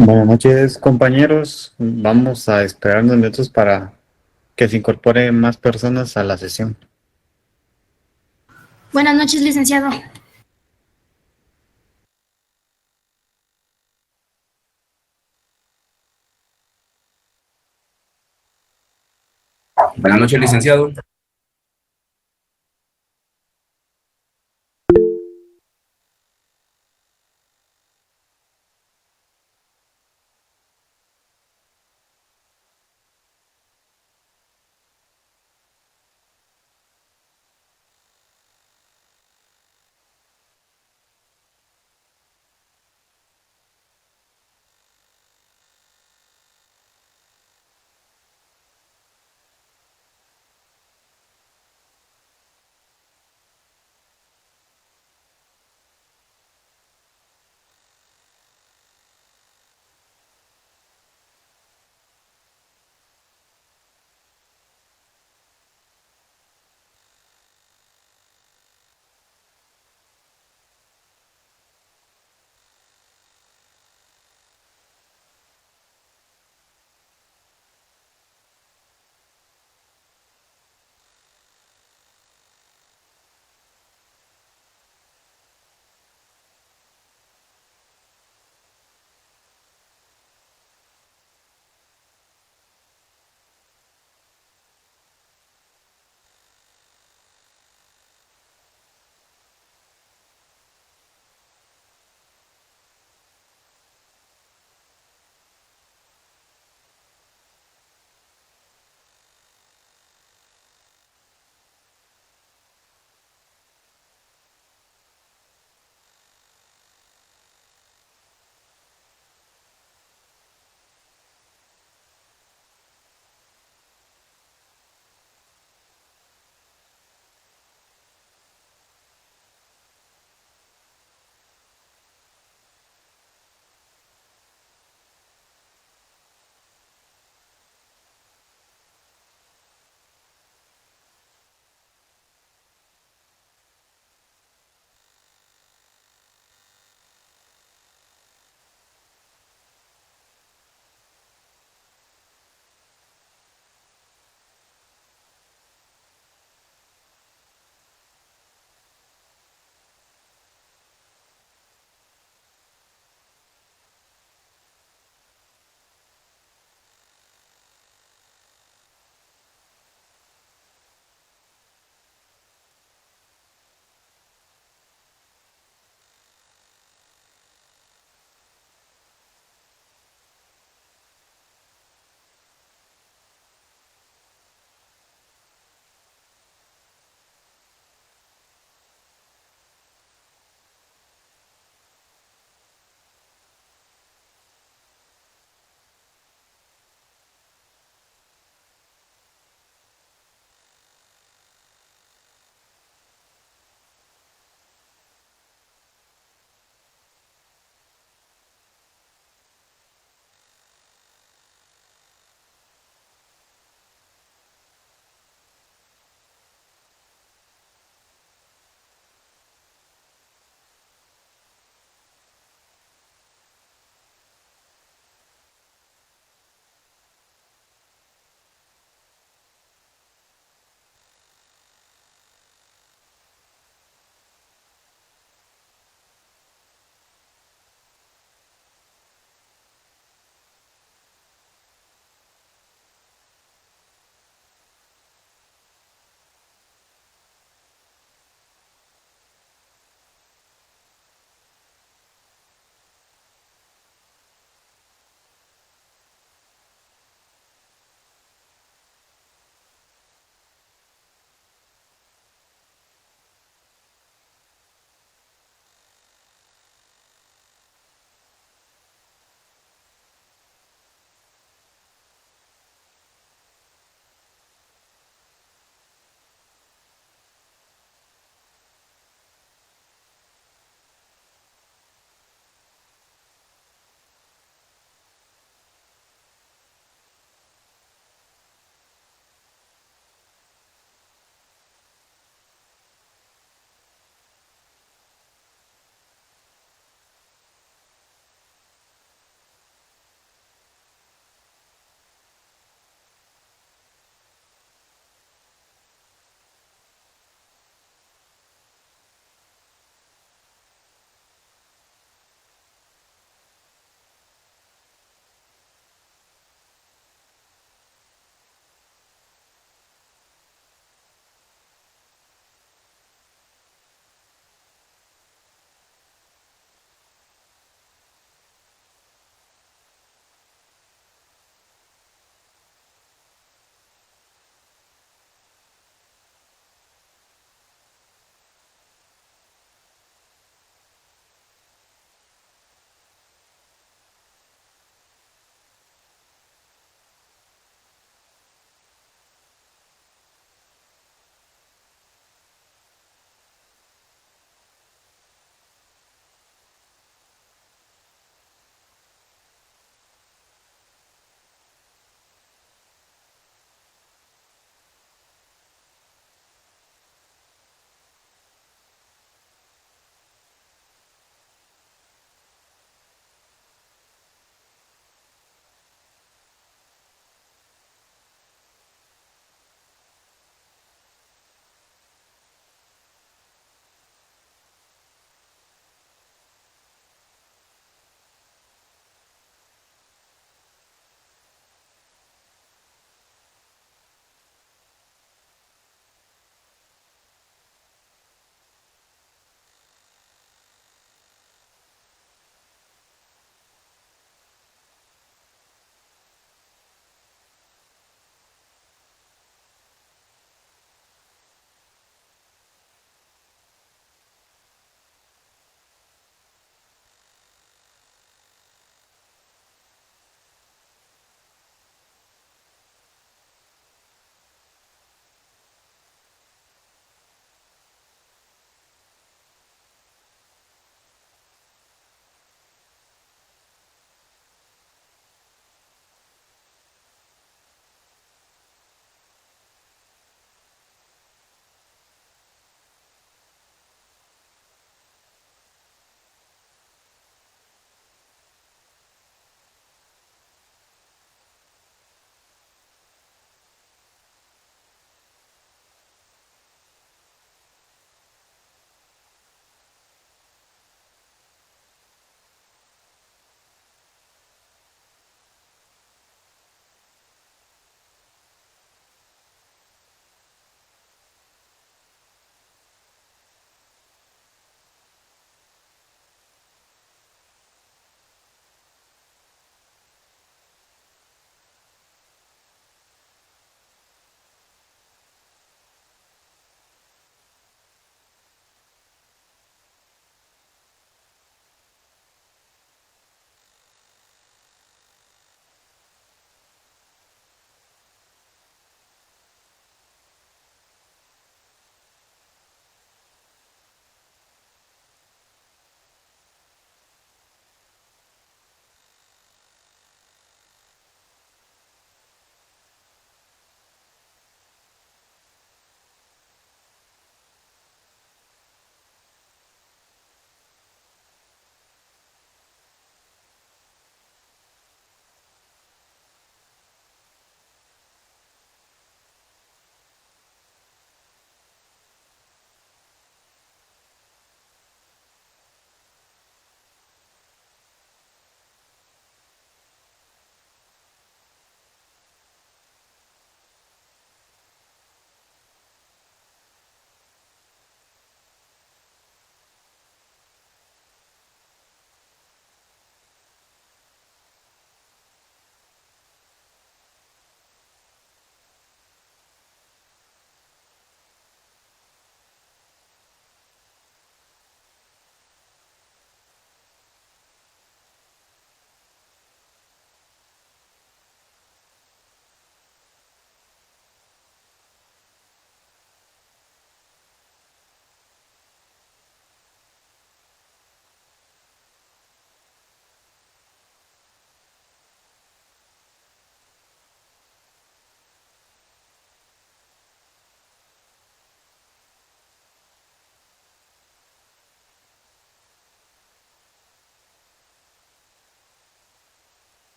Buenas noches, compañeros. Vamos a esperar unos minutos para que se incorporen más personas a la sesión. Buenas noches, licenciado. Buenas noches, licenciado.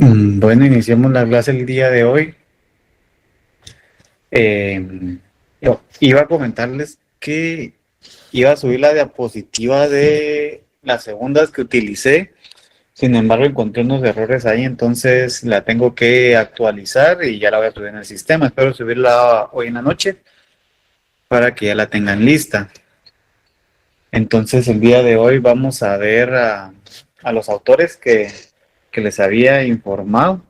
Bueno, iniciamos la clase el día de hoy. Yo iba a comentarles que iba a subir la diapositiva de las segundas que utilicé. Sin embargo, encontré unos errores ahí, entonces la tengo que actualizar y ya la voy a subir en el sistema. Espero subirla hoy en la noche para que ya la tengan lista. Entonces, el día de hoy vamos a ver a los autores que les había informado,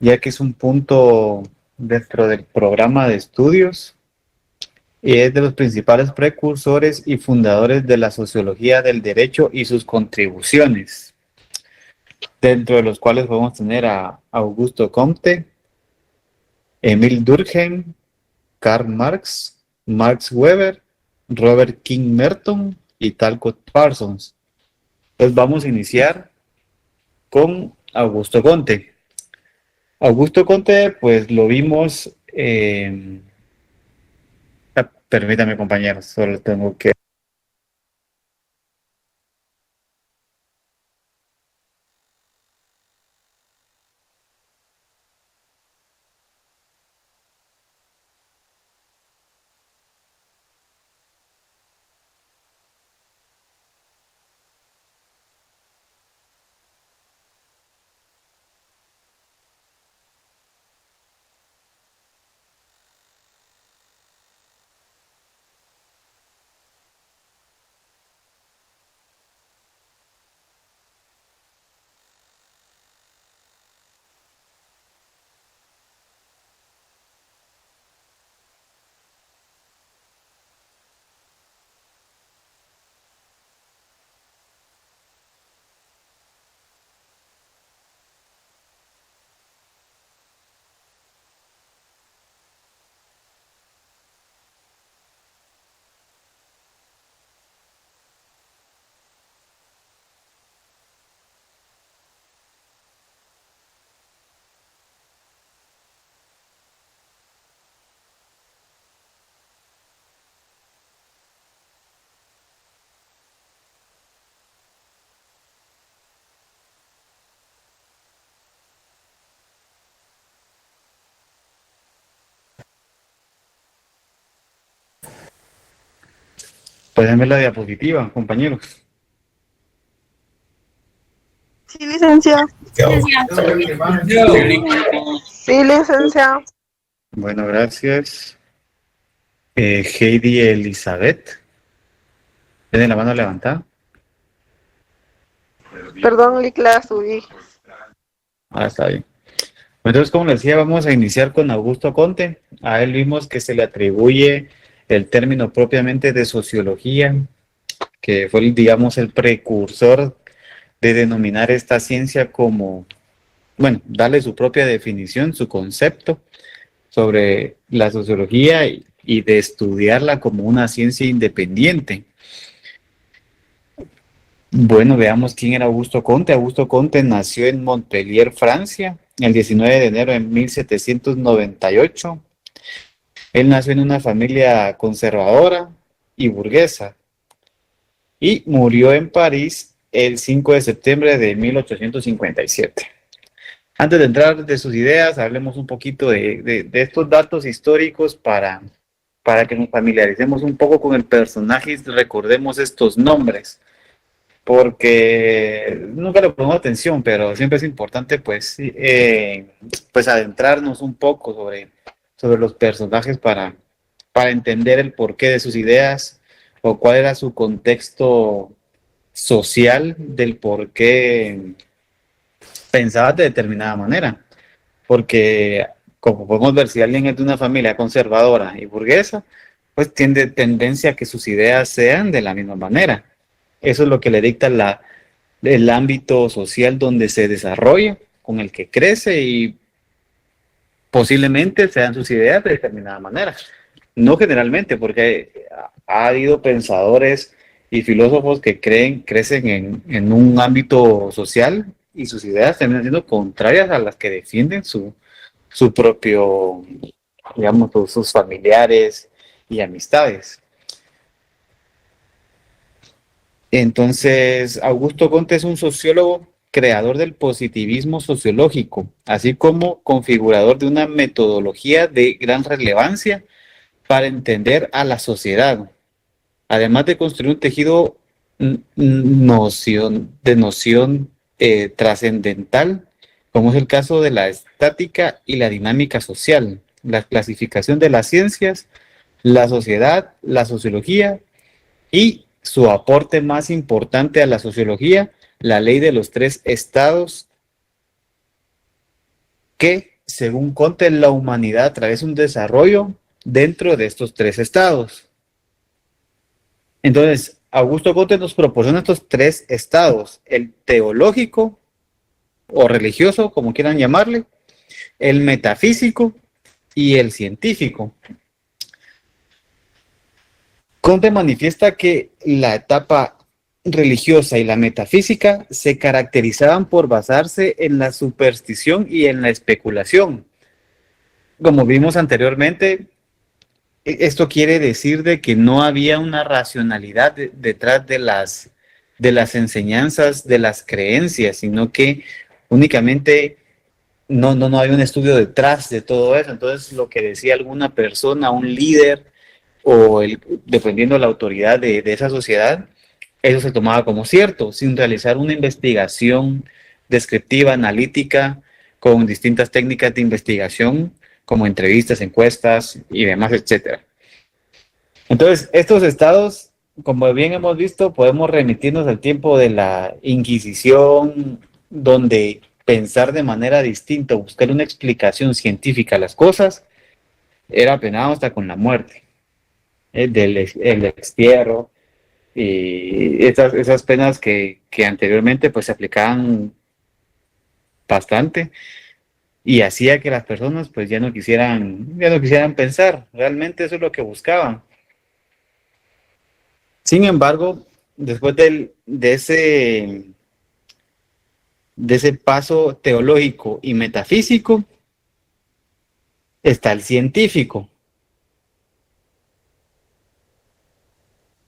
ya que es un punto dentro del programa de estudios y es de los principales precursores y fundadores de la sociología del derecho y sus contribuciones, dentro de los cuales podemos tener a Augusto Comte, Emil Durkheim, Karl Marx, Max Weber, Robert King Merton y Talcott Parsons. Entonces vamos a iniciar con Augusto Comte. Augusto Comte, pues lo vimos, permítame compañeros, solo tengo que... Pueden ver la diapositiva, compañeros. Sí, licenciado. Sí, licenciado. Bueno, gracias. Heidi Elizabeth. ¿Tienen la mano levantada? Perdón, la subí. Está bien. Entonces, como les decía, vamos a iniciar con Augusto Comte. A él vimos que se le atribuye el término propiamente de sociología, que fue, digamos, el precursor de denominar esta ciencia como, bueno, darle su propia definición, su concepto sobre la sociología y de estudiarla como una ciencia independiente. Bueno, veamos quién era Augusto Comte. Augusto Comte nació en Montpellier, Francia, el 19 de enero de 1798. Él nació en una familia conservadora y burguesa y murió en París el 5 de septiembre de 1857. Antes de entrar de sus ideas, hablemos un poquito de estos datos históricos para que nos familiaricemos un poco con el personaje y recordemos estos nombres, porque nunca le pongo atención, pero siempre es importante pues, pues adentrarnos un poco sobre los personajes para entender el porqué de sus ideas o cuál era su contexto social del por qué pensaba de determinada manera. Porque, como podemos ver, si alguien es de una familia conservadora y burguesa, pues tiene tendencia a que sus ideas sean de la misma manera. Eso es lo que le dicta el ámbito social donde se desarrolla, con el que crece y posiblemente sean sus ideas de determinada manera. No generalmente, porque ha habido pensadores y filósofos que crecen en un ámbito social y sus ideas terminan siendo contrarias a las que defienden su propio, digamos, sus familiares y amistades. Entonces, Augusto Comte es un sociólogo creador del positivismo sociológico, así como configurador de una metodología de gran relevancia para entender a la sociedad, además de construir un tejido noción trascendental, como es el caso de la estática y la dinámica social, la clasificación de las ciencias, la sociedad, la sociología y su aporte más importante a la sociología, la ley de los tres estados, que, según Comte, la humanidad atraviesa un desarrollo dentro de estos tres estados. Entonces, Augusto Comte nos proporciona estos tres estados: el teológico o religioso, como quieran llamarle, el metafísico y el científico. Comte manifiesta que la etapa religiosa y la metafísica se caracterizaban por basarse en la superstición y en la especulación. Como vimos anteriormente, esto quiere decir de que no había una racionalidad detrás de las enseñanzas, de las creencias, sino que únicamente no hay un estudio detrás de todo eso. Entonces, lo que decía alguna persona, un líder, o dependiendo de la autoridad de esa sociedad, eso se tomaba como cierto, sin realizar una investigación descriptiva, analítica, con distintas técnicas de investigación, como entrevistas, encuestas y demás, etcétera. Entonces, estos estados, como bien hemos visto, podemos remitirnos al tiempo de la Inquisición, donde pensar de manera distinta, buscar una explicación científica a las cosas, era penado hasta con la muerte, el destierro, y esas penas que anteriormente pues se aplicaban bastante y hacía que las personas pues ya no quisieran pensar. Realmente eso es lo que buscaban. Sin embargo, después de ese paso teológico y metafísico, está el científico.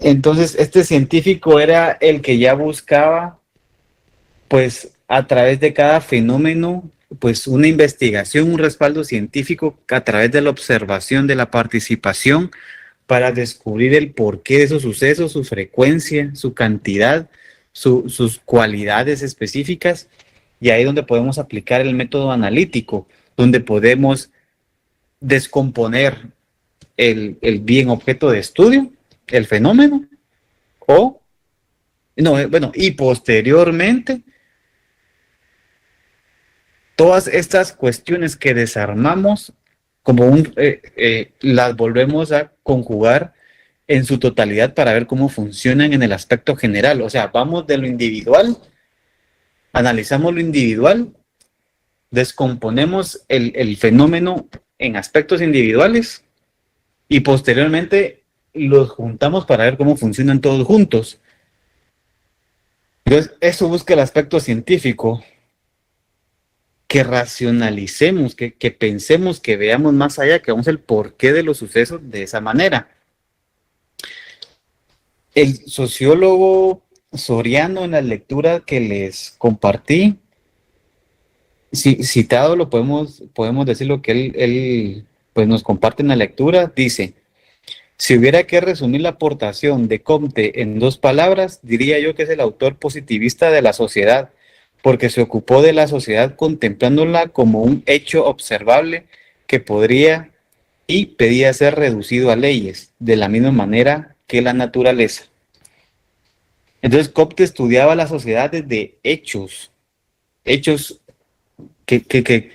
Entonces, este científico era el que ya buscaba, pues, a través de cada fenómeno, pues, una investigación, un respaldo científico a través de la observación, de la participación, para descubrir el porqué de esos sucesos, su frecuencia, su cantidad, sus cualidades específicas, y ahí es donde podemos aplicar el método analítico, donde podemos descomponer el bien objeto de estudio, el fenómeno, y posteriormente todas estas cuestiones que desarmamos, las volvemos a conjugar en su totalidad para ver cómo funcionan en el aspecto general. O sea, vamos de lo individual, analizamos lo individual, descomponemos el fenómeno en aspectos individuales y posteriormente los juntamos para ver cómo funcionan todos juntos. Entonces, eso busca el aspecto científico, que racionalicemos, que pensemos, que veamos más allá, que veamos el porqué de los sucesos de esa manera. El sociólogo Soriano, en la lectura que les compartí, citado, lo podemos decir lo que él pues nos comparte en la lectura, dice: si hubiera que resumir la aportación de Comte en 2 palabras, diría yo que es el autor positivista de la sociedad, porque se ocupó de la sociedad contemplándola como un hecho observable que podría y pedía ser reducido a leyes, de la misma manera que la naturaleza. Entonces Comte estudiaba la sociedad desde hechos que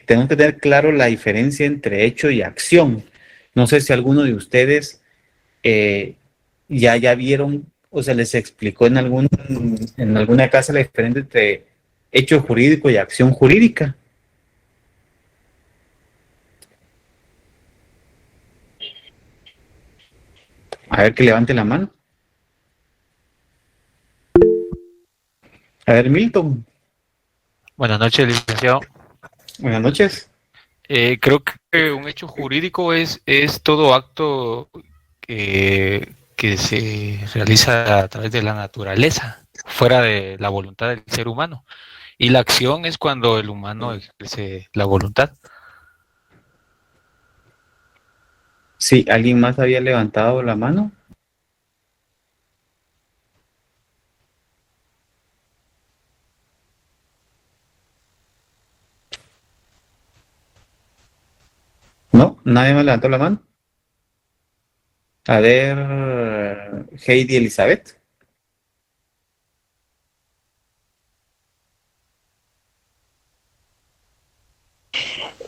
tenemos que tener claro la diferencia entre hecho y acción. No sé si alguno de ustedes ya vieron o se les explicó en alguna clase la diferencia entre hecho jurídico y acción jurídica. A ver, que levante la mano. A ver, Milton. Buenas noches, licenciado. Buenas noches. Creo que un hecho jurídico es todo acto que se realiza a través de la naturaleza, fuera de la voluntad del ser humano. Y la acción es cuando el humano ejerce la voluntad. Sí, ¿alguien más había levantado la mano? ¿No? ¿Nadie más levantó la mano? A ver, Heidi Elizabeth.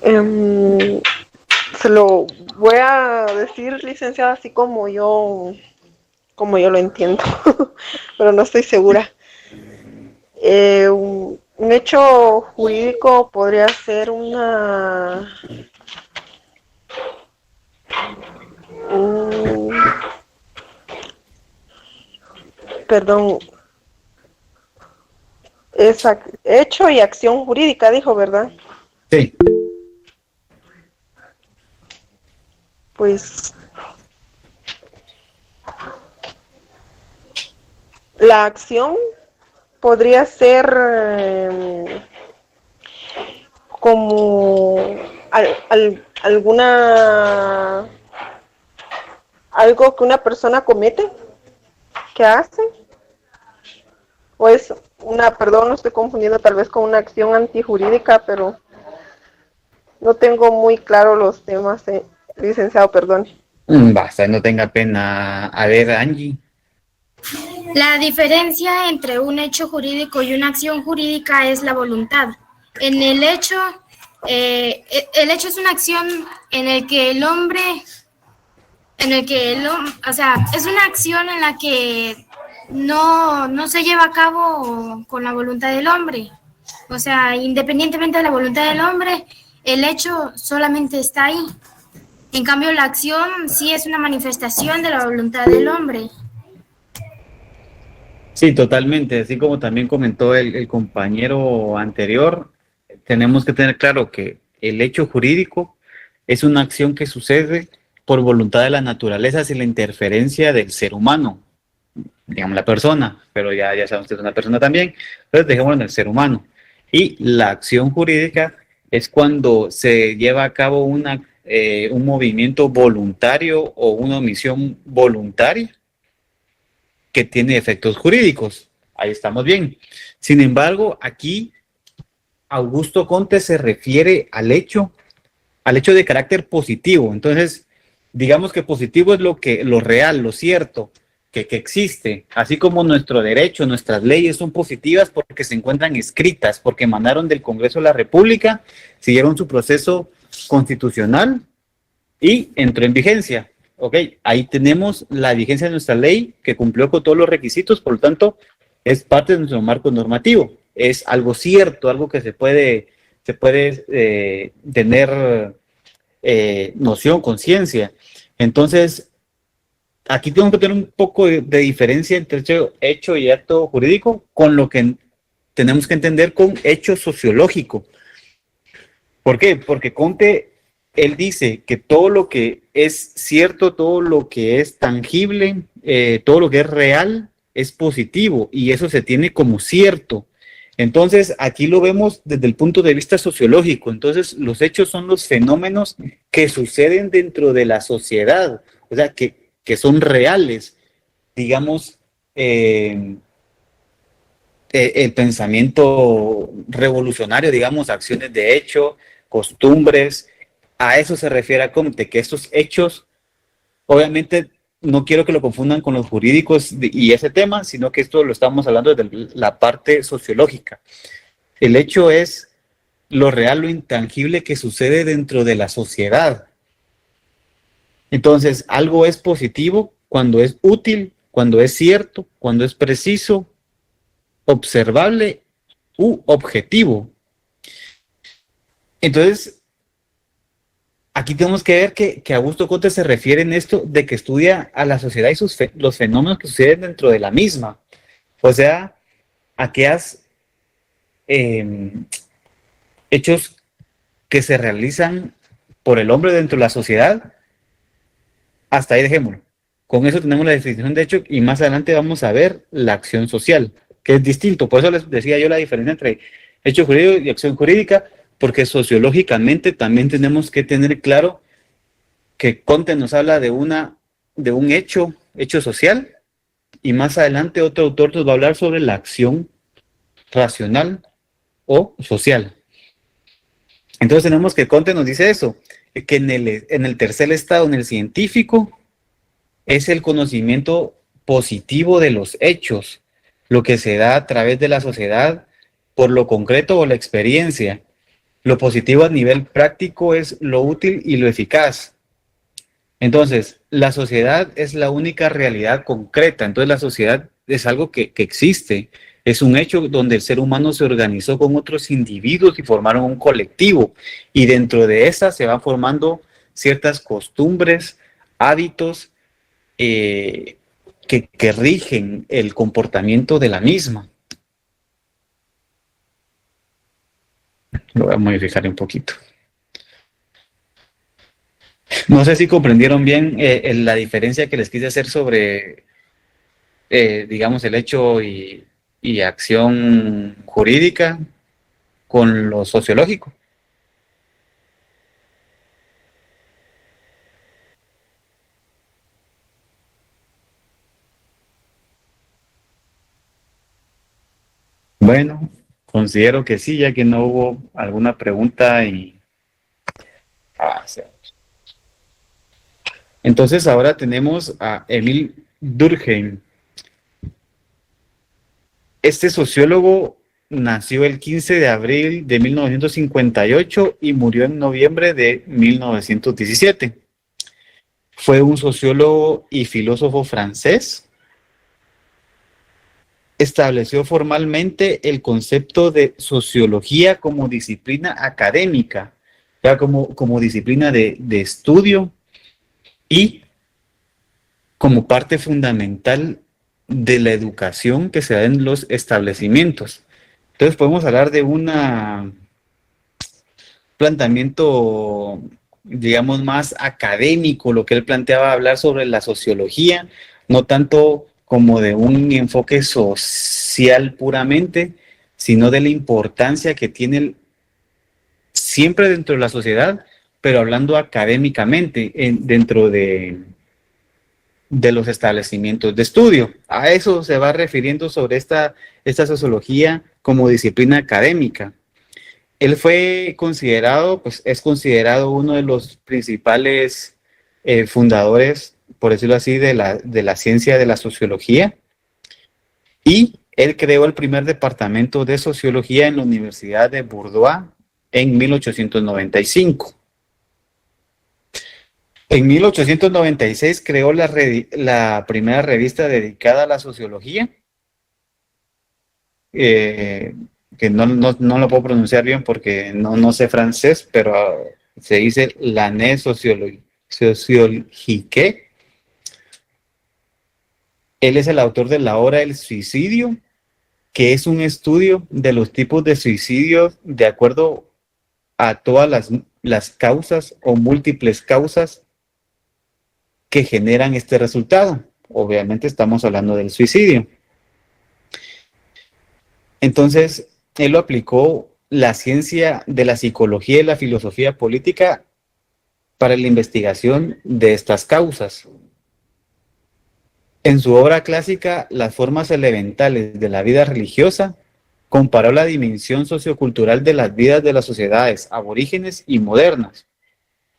Em, Se lo voy a decir, licenciada, así como yo lo entiendo, pero no estoy segura. Un hecho jurídico podría ser un, perdón, es hecho y acción jurídica, dijo, ¿verdad? Sí. Pues la acción podría ser como alguna algo que una persona comete, que hace, o es perdón, lo estoy confundiendo tal vez con una acción antijurídica, pero no tengo muy claro los temas, licenciado, perdón. Basta, no tenga pena. A ver, Angie. La diferencia entre un hecho jurídico y una acción jurídica es la voluntad. En el hecho es una acción en el que o sea, es una acción en la que no se lleva a cabo con la voluntad del hombre. O sea, independientemente de la voluntad del hombre, el hecho solamente está ahí. En cambio, la acción sí es una manifestación de la voluntad del hombre. Sí, totalmente. Así como también comentó el compañero anterior, tenemos que tener claro que el hecho jurídico es una acción que sucede por voluntad de la naturaleza sin la interferencia del ser humano, digamos la persona, pero ya sabemos que es una persona también, entonces dejémoslo en el ser humano. Y la acción jurídica es cuando se lleva a cabo un movimiento voluntario o una omisión voluntaria que tiene efectos jurídicos. Ahí estamos bien. Sin embargo, aquí Augusto Conte se refiere al hecho de carácter positivo. Entonces, digamos que positivo es lo real, lo cierto, que existe, así como nuestro derecho, nuestras leyes son positivas porque se encuentran escritas, porque emanaron del Congreso de la República, siguieron su proceso constitucional y entró en vigencia. Ok, ahí tenemos la vigencia de nuestra ley que cumplió con todos los requisitos, por lo tanto, es parte de nuestro marco normativo. Es algo cierto, algo que se puede tener noción, conciencia. Entonces, aquí tengo que tener un poco de diferencia entre hecho y acto jurídico con lo que tenemos que entender con hecho sociológico. ¿Por qué? Porque Conte, él dice que todo lo que es cierto, todo lo que es tangible, todo lo que es real, es positivo y eso se tiene como cierto. Entonces, aquí lo vemos desde el punto de vista sociológico. Entonces, los hechos son los fenómenos que suceden dentro de la sociedad, o sea, que son reales. Digamos, el pensamiento revolucionario, digamos, acciones de hecho, costumbres, a eso se refiere a Comte, que estos hechos, obviamente, no quiero que lo confundan con los jurídicos y ese tema, sino que esto lo estamos hablando desde la parte sociológica. El hecho es lo real, lo intangible que sucede dentro de la sociedad. Entonces, algo es positivo cuando es útil, cuando es cierto, cuando es preciso, observable u objetivo. Entonces, aquí tenemos que ver que Augusto Conte se refiere en esto de que estudia a la sociedad y los fenómenos que suceden dentro de la misma. O sea, aquellas hechos que se realizan por el hombre dentro de la sociedad. Hasta ahí dejémoslo. Con eso tenemos la definición de hecho y más adelante vamos a ver la acción social, que es distinto. Por eso les decía yo la diferencia entre hecho jurídico y acción jurídica, porque sociológicamente también tenemos que tener claro que Comte nos habla de un hecho social, y más adelante otro autor nos va a hablar sobre la acción racional o social. Entonces tenemos que Comte nos dice eso, que en el tercer estado, en el científico, es el conocimiento positivo de los hechos, lo que se da a través de la sociedad por lo concreto o la experiencia. Lo positivo a nivel práctico es lo útil y lo eficaz. Entonces, la sociedad es la única realidad concreta. Entonces, la sociedad es algo que existe. Es un hecho donde el ser humano se organizó con otros individuos y formaron un colectivo. Y dentro de esa se van formando ciertas costumbres, hábitos que rigen el comportamiento de la misma. Lo voy a modificar un poquito. No sé si comprendieron bien la diferencia que les quise hacer sobre, digamos, el hecho y acción jurídica con lo sociológico. Bueno, considero que sí, ya que no hubo alguna pregunta y... sí. Entonces ahora tenemos a Emil Durkheim. Este sociólogo nació el 15 de abril de 1958 y murió en noviembre de 1917. Fue un sociólogo y filósofo francés. Estableció formalmente el concepto de sociología como disciplina académica, ya como disciplina de estudio y como parte fundamental de la educación que se da en los establecimientos. Entonces podemos hablar de un planteamiento, digamos, más académico, lo que él planteaba hablar sobre la sociología, no tanto como de un enfoque social puramente, sino de la importancia que tiene siempre dentro de la sociedad, pero hablando académicamente dentro de los establecimientos de estudio. A eso se va refiriendo sobre esta sociología como disciplina académica. Él fue considerado, pues es considerado uno de los principales fundadores, por decirlo así, de la ciencia de la sociología, y él creó el primer departamento de sociología en la Universidad de Bordeaux en 1895. En 1896 creó la primera revista dedicada a la sociología, que no lo puedo pronunciar bien porque no sé francés, pero se dice l'année sociologique. Él es el autor de la obra El suicidio, que es un estudio de los tipos de suicidios de acuerdo a todas las causas o múltiples causas que generan este resultado. Obviamente estamos hablando del suicidio. Entonces, él lo aplicó la ciencia de la psicología y la filosofía política para la investigación de estas causas. En su obra clásica, Las formas elementales de la vida religiosa, comparó la dimensión sociocultural de las vidas de las sociedades aborígenes y modernas.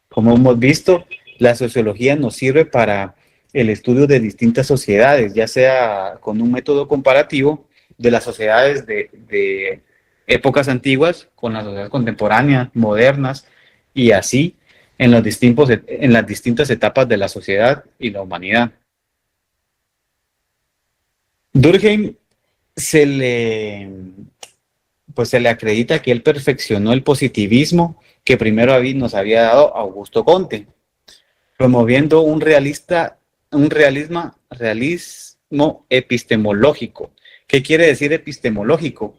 Como hemos visto, la sociología nos sirve para el estudio de distintas sociedades, ya sea con un método comparativo de las sociedades de épocas antiguas con las sociedades contemporáneas, modernas, y así en las distintas etapas de la sociedad y la humanidad. Durkheim se le acredita que él perfeccionó el positivismo que primero nos había dado Augusto Comte, promoviendo un realismo epistemológico. ¿Qué quiere decir epistemológico?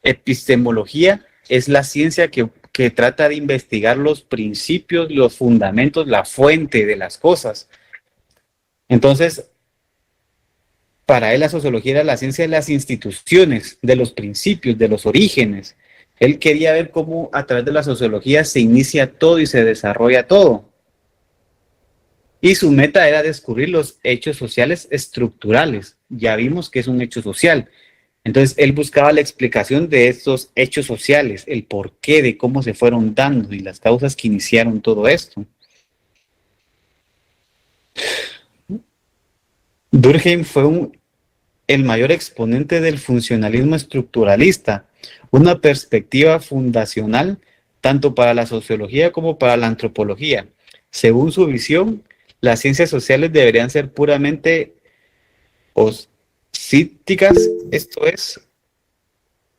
Epistemología es la ciencia que trata de investigar los principios, los fundamentos, la fuente de las cosas. Entonces, Para él la sociología era la ciencia de las instituciones, de los principios, de los orígenes. Él quería ver cómo a través de la sociología se inicia todo y se desarrolla todo. Y su meta era descubrir los hechos sociales estructurales. Ya vimos que es un hecho social. Entonces, él buscaba la explicación de estos hechos sociales, el porqué de cómo se fueron dando y las causas que iniciaron todo esto. Durkheim fue el mayor exponente del funcionalismo estructuralista, una perspectiva fundacional tanto para la sociología como para la antropología. Según su visión, las ciencias sociales deberían ser puramente oscíticas, esto es,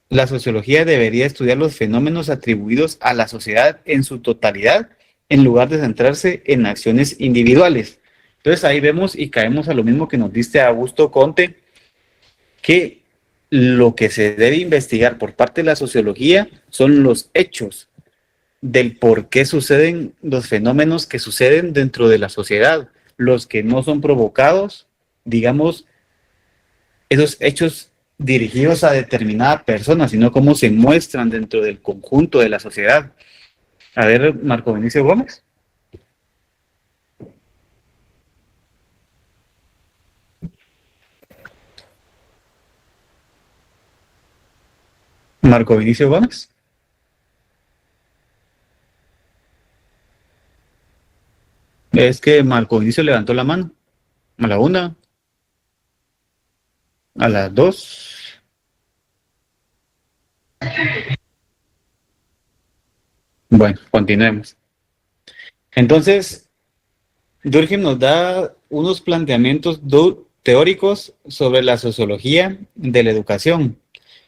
la sociología debería estudiar los fenómenos atribuidos a la sociedad en su totalidad, en lugar de centrarse en acciones individuales. Entonces ahí vemos y caemos a lo mismo que nos dice Augusto Comte, que lo que se debe investigar por parte de la sociología son los hechos del por qué suceden los fenómenos que suceden dentro de la sociedad, los que no son provocados, digamos, esos hechos dirigidos a determinada persona, sino cómo se muestran dentro del conjunto de la sociedad. A ver, Marco Vinicio Gómez. Marco Vinicio Gómez. Es que Marco Vinicio levantó la mano. A la 1, a las 2. Bueno, continuemos. Entonces, Durkheim nos da unos planteamientos teóricos sobre la sociología de la educación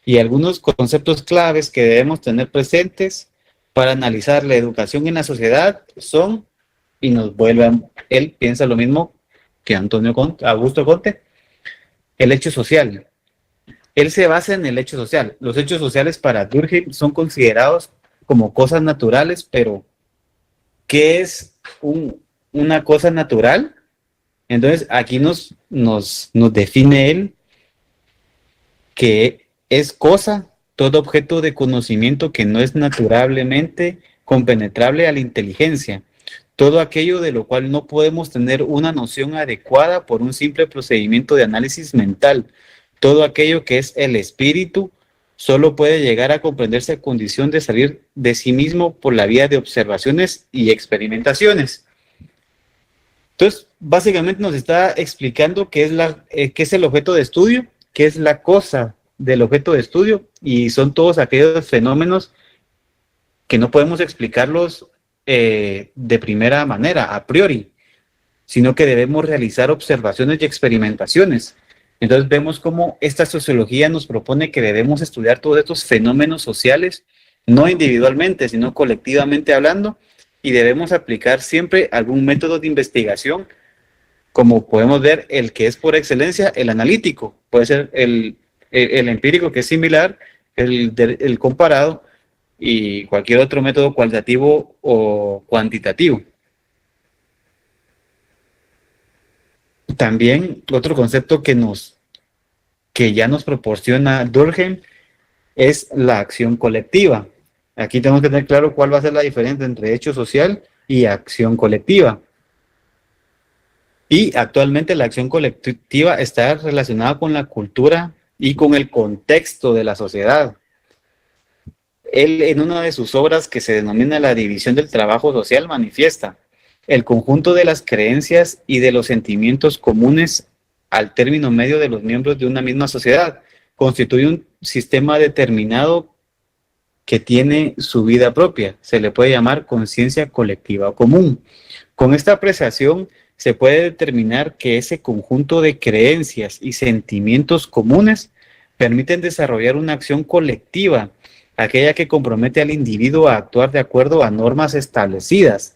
y algunos conceptos claves que debemos tener presentes para analizar la educación en la sociedad son, y nos vuelve, él piensa lo mismo que Augusto Comte, el hecho social. Él se basa en el hecho social. Los hechos sociales para Durkheim son considerados como cosas naturales, pero ¿qué es una cosa natural? Entonces aquí nos define él que es cosa, todo objeto de conocimiento que no es naturalmente compenetrable a la inteligencia, todo aquello de lo cual no podemos tener una noción adecuada por un simple procedimiento de análisis mental, todo aquello que es el espíritu, solo puede llegar a comprenderse a condición de salir de sí mismo por la vía de observaciones y experimentaciones. Entonces, básicamente nos está explicando qué es el objeto de estudio, qué es la cosa del objeto de estudio, y son todos aquellos fenómenos que no podemos explicarlos de primera manera, a priori, sino que debemos realizar observaciones y experimentaciones. Entonces vemos cómo esta sociología nos propone que debemos estudiar todos estos fenómenos sociales, no individualmente, sino colectivamente hablando, y debemos aplicar siempre algún método de investigación, como podemos ver el que es por excelencia el analítico, puede ser el empírico, que es similar, el comparado, y cualquier otro método cualitativo o cuantitativo. También otro concepto que ya nos proporciona Durkheim es la acción colectiva. Aquí tenemos que tener claro cuál va a ser la diferencia entre hecho social y acción colectiva. Y actualmente la acción colectiva está relacionada con la cultura y con el contexto de la sociedad. Él, en una de sus obras que se denomina La división del trabajo social, manifiesta: el conjunto de las creencias y de los sentimientos comunes al término medio de los miembros de una misma sociedad constituye un sistema determinado que tiene su vida propia. Se le puede llamar conciencia colectiva común. Con esta apreciación se puede determinar que ese conjunto de creencias y sentimientos comunes permiten desarrollar una acción colectiva, aquella que compromete al individuo a actuar de acuerdo a normas establecidas.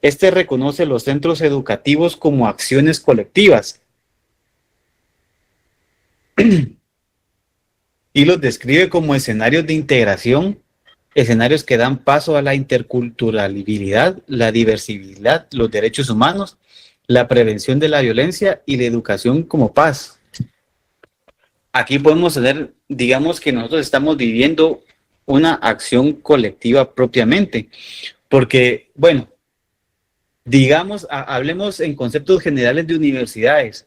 Este reconoce los centros educativos como acciones colectivas y los describe como escenarios de integración, escenarios que dan paso a la interculturalidad, la diversidad, los derechos humanos, la prevención de la violencia y la educación como paz. aquí podemos tener, digamos que nosotros estamos viviendo una acción colectiva propiamente, porque, bueno, digamos, hablemos en conceptos generales de universidades.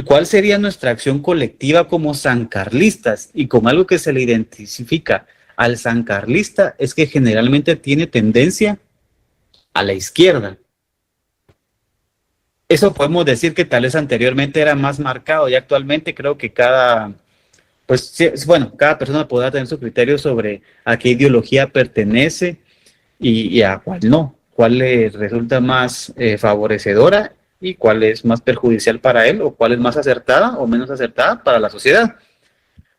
¿Cuál sería nuestra acción colectiva como sancarlistas? Y como algo que se le identifica al sancarlista es que generalmente tiene tendencia a la izquierda. Eso podemos decir que tal vez anteriormente era más marcado y actualmente creo que pues sí, bueno, cada persona podrá tener su criterio sobre a qué ideología pertenece y a cuál no, cuál le resulta más favorecedora y cuál es más perjudicial para él, o cuál es más acertada o menos acertada para la sociedad.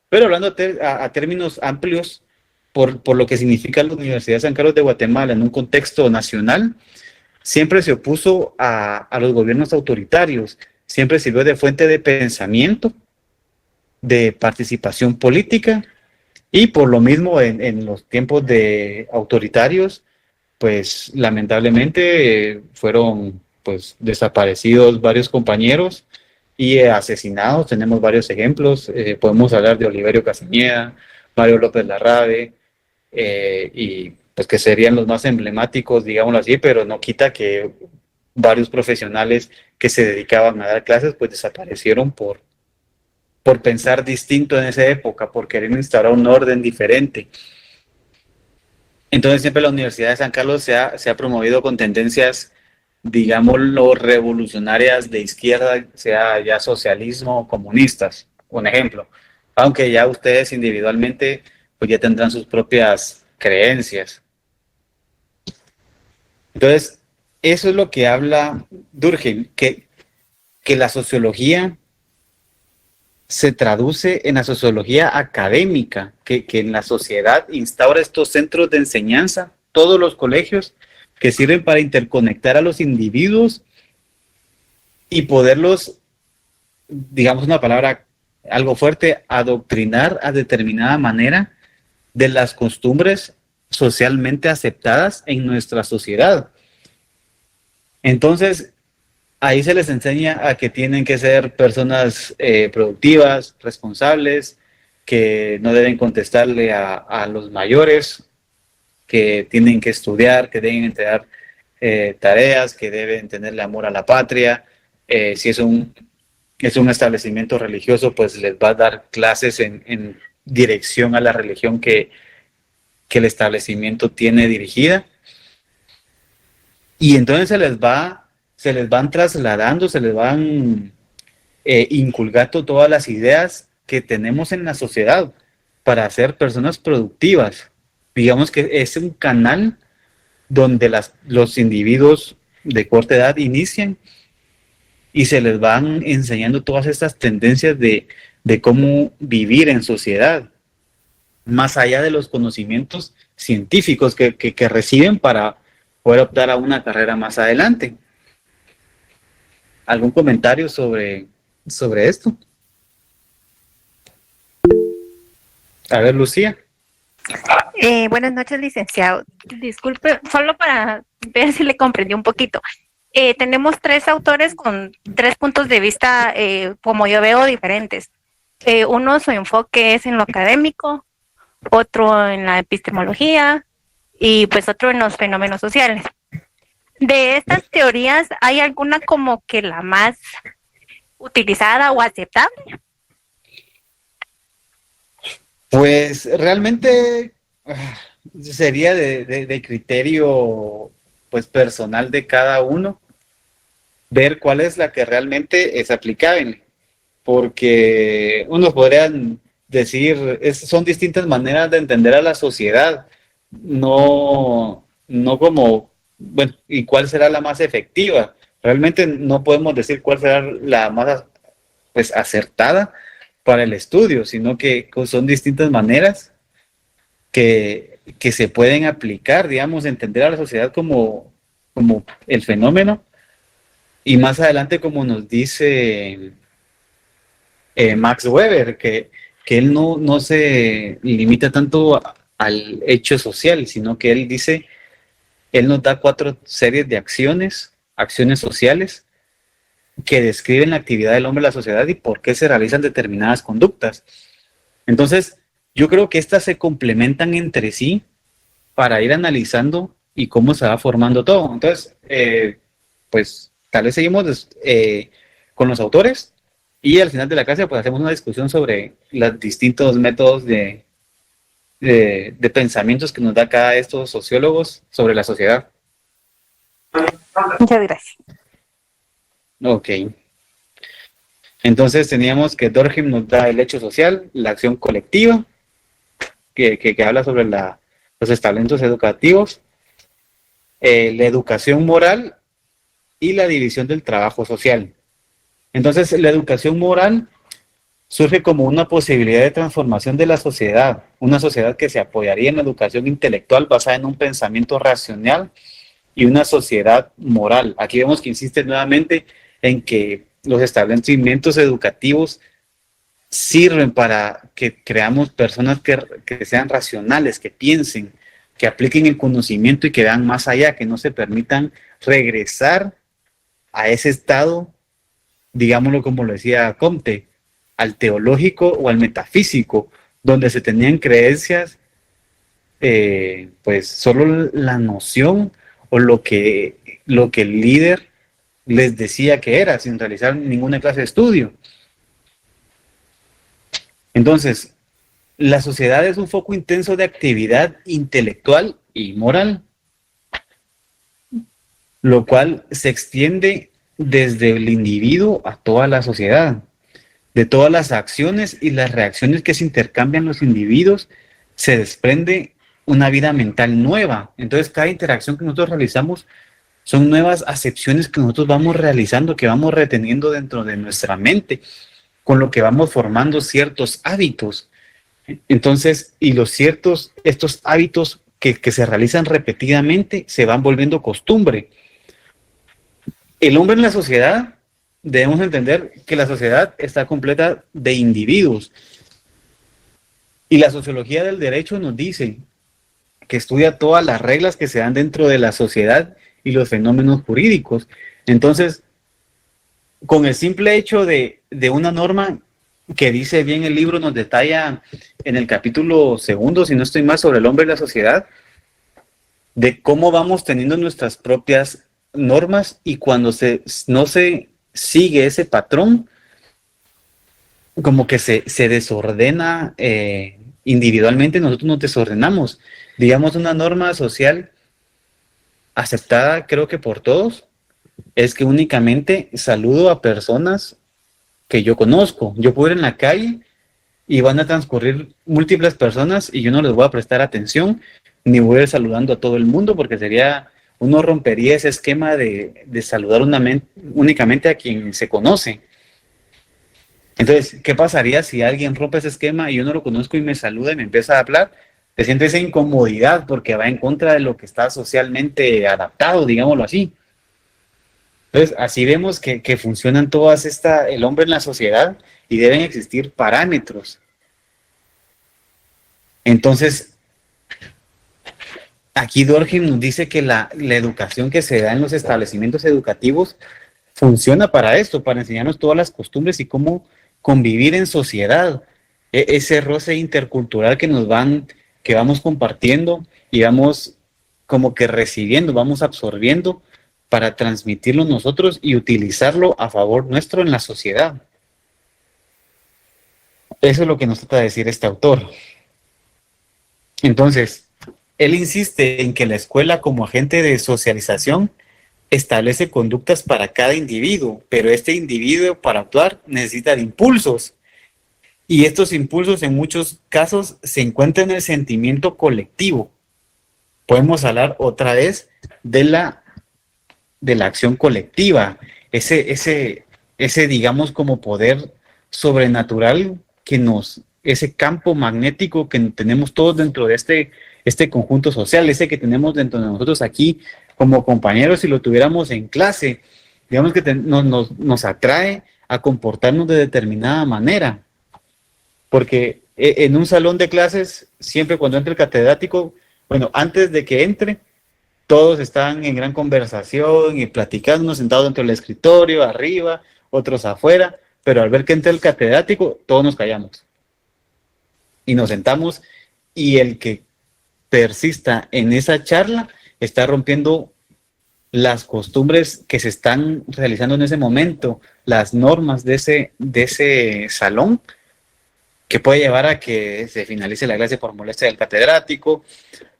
Pero hablando a términos amplios, por lo que significa la Universidad de San Carlos de Guatemala en un contexto nacional, siempre se opuso a los gobiernos autoritarios, siempre sirvió de fuente de pensamiento, de participación política, y por lo mismo en los tiempos de autoritarios, pues lamentablemente fueron pues desaparecidos varios compañeros y asesinados. Tenemos varios ejemplos, podemos hablar de Oliverio Castañeda, Mario López Larrave, y pues que serían los más emblemáticos, digámoslo así, pero no quita que varios profesionales que se dedicaban a dar clases pues desaparecieron por pensar distinto en esa época, por querer instaurar un orden diferente. Entonces siempre la Universidad de San Carlos se ha promovido con tendencias, digámoslo, revolucionarias de izquierda, sea ya socialismo o comunistas, un ejemplo. Aunque ya ustedes individualmente pues ya tendrán sus propias creencias. Entonces, eso es lo que habla Durkheim, que la sociología se traduce en la sociología académica, que en la sociedad instaura estos centros de enseñanza, todos los colegios, que sirven para interconectar a los individuos y poderlos, digamos una palabra algo fuerte, adoctrinar a determinada manera de las costumbres socialmente aceptadas en nuestra sociedad. Entonces, ahí se les enseña a que tienen que ser personas productivas, responsables, que no deben contestarle a los mayores, que tienen que estudiar, que deben entregar tareas, que deben tenerle amor a la patria. Si es un establecimiento religioso, pues les va a dar clases en dirección a la religión que el establecimiento tiene dirigida. Y entonces se les van trasladando, se les van inculcando todas las ideas que tenemos en la sociedad para ser personas productivas. Digamos que es un canal donde los individuos de corta edad inician y se les van enseñando todas estas tendencias de cómo vivir en sociedad, más allá de los conocimientos científicos que reciben para poder optar a una carrera más adelante. ¿Algún comentario sobre esto? A ver, Lucía. Buenas noches, licenciado. Disculpe, solo para ver si le comprendí un poquito. Tenemos tres autores con tres puntos de vista, como yo veo, diferentes. Uno, su enfoque es en lo académico, otro en la epistemología y pues otro en los fenómenos sociales. De estas teorías, ¿hay alguna como que la más utilizada o aceptable? Pues realmente sería de criterio pues personal de cada uno ver cuál es la que realmente es aplicable, porque unos podrían decir son distintas maneras de entender a la sociedad, no como, bueno, y cuál será la más efectiva. Realmente no podemos decir cuál será la más pues acertada para el estudio, sino que son distintas maneras que se pueden aplicar, digamos, entender a la sociedad como el fenómeno, y más adelante, como nos dice Max Weber, que él no se limita tanto al hecho social, sino que él nos da 4 series de acciones sociales, que describen la actividad del hombre en la sociedad y por qué se realizan determinadas conductas. Entonces, yo creo que estas se complementan entre sí para ir analizando y cómo se va formando todo. Entonces, pues tal vez seguimos con los autores y al final de la clase pues hacemos una discusión sobre los distintos métodos de pensamientos que nos da cada de estos sociólogos sobre la sociedad. Muchas gracias. Ok. Entonces teníamos que Durkheim nos da el hecho social, la acción colectiva, que habla sobre los establecimientos educativos, la educación moral y la división del trabajo social. Entonces, la educación moral surge como una posibilidad de transformación de la sociedad, una sociedad que se apoyaría en la educación intelectual basada en un pensamiento racional y una sociedad moral. Aquí vemos que insiste nuevamente en que los establecimientos educativos sirven para que creamos personas que sean racionales, que piensen, que apliquen el conocimiento y que vean más allá, que no se permitan regresar a ese estado, digámoslo como lo decía Comte, al teológico o al metafísico, donde se tenían creencias, pues solo la noción o lo que el líder les decía que era, sin realizar ninguna clase de estudio. Entonces, la sociedad es un foco intenso de actividad intelectual y moral, lo cual se extiende desde el individuo a toda la sociedad. De todas las acciones y las reacciones que se intercambian los individuos, se desprende una vida mental nueva. Entonces, cada interacción que nosotros realizamos son nuevas acepciones que nosotros vamos realizando, que vamos reteniendo dentro de nuestra mente, con lo que vamos formando ciertos hábitos. Entonces, y estos hábitos que se realizan repetidamente se van volviendo costumbre. El hombre en la sociedad, debemos entender que la sociedad está completa de individuos. Y la sociología del derecho nos dice que estudia todas las reglas que se dan dentro de la sociedad y los fenómenos jurídicos. Entonces, con el simple hecho de una norma que dice bien el libro, nos detalla en el capítulo 2, si no estoy mal, sobre el hombre y la sociedad, de cómo vamos teniendo nuestras propias normas y cuando no se sigue ese patrón, como que se desordena individualmente, nosotros nos desordenamos. Digamos, una norma social aceptada, creo que por todos, es que únicamente saludo a personas que yo conozco. Yo puedo ir en la calle y van a transcurrir múltiples personas y yo no les voy a prestar atención, ni voy a ir saludando a todo el mundo, porque uno rompería ese esquema de saludar únicamente a quien se conoce. Entonces, ¿qué pasaría si alguien rompe ese esquema y yo no lo conozco y me saluda y me empieza a hablar? Se siente esa incomodidad porque va en contra de lo que está socialmente adaptado, digámoslo así. Entonces, así vemos que funcionan el hombre en la sociedad y deben existir parámetros. Entonces, aquí Durkheim nos dice que la educación que se da en los establecimientos educativos funciona para esto, para enseñarnos todas las costumbres y cómo convivir en sociedad. Ese roce intercultural que vamos compartiendo y vamos como que recibiendo, vamos absorbiendo para transmitirlo nosotros y utilizarlo a favor nuestro en la sociedad. Eso es lo que nos trata de decir este autor. Entonces, él insiste en que la escuela como agente de socialización establece conductas para cada individuo, pero este individuo para actuar necesita de impulsos. Y estos impulsos en muchos casos se encuentran en el sentimiento colectivo. Podemos hablar otra vez de la acción colectiva, ese digamos como poder sobrenatural ese campo magnético que tenemos todos dentro de este conjunto social, ese que tenemos dentro de nosotros aquí como compañeros, si lo tuviéramos en clase, digamos que nos atrae a comportarnos de determinada manera. Porque en un salón de clases, siempre cuando entra el catedrático, bueno, antes de que entre, todos estaban en gran conversación y platicando, sentados dentro del escritorio, arriba, otros afuera, pero al ver que entra el catedrático, todos nos callamos y nos sentamos, y el que persista en esa charla está rompiendo las costumbres que se están realizando en ese momento, las normas de ese salón, que puede llevar a que se finalice la clase por molestia del catedrático,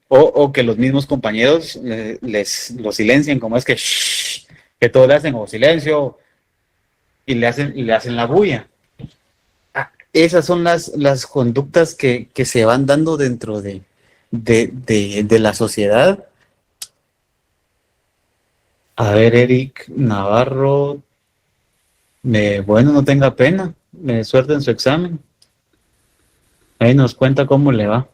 o que los mismos compañeros lo silencien, como es que shh, que todos le hacen o silencio y le hacen la bulla. Esas son las conductas que se van dando dentro de la sociedad. A ver, Eric Navarro, bueno, no tenga pena, suerte en su examen. Ahí nos cuenta cómo le va.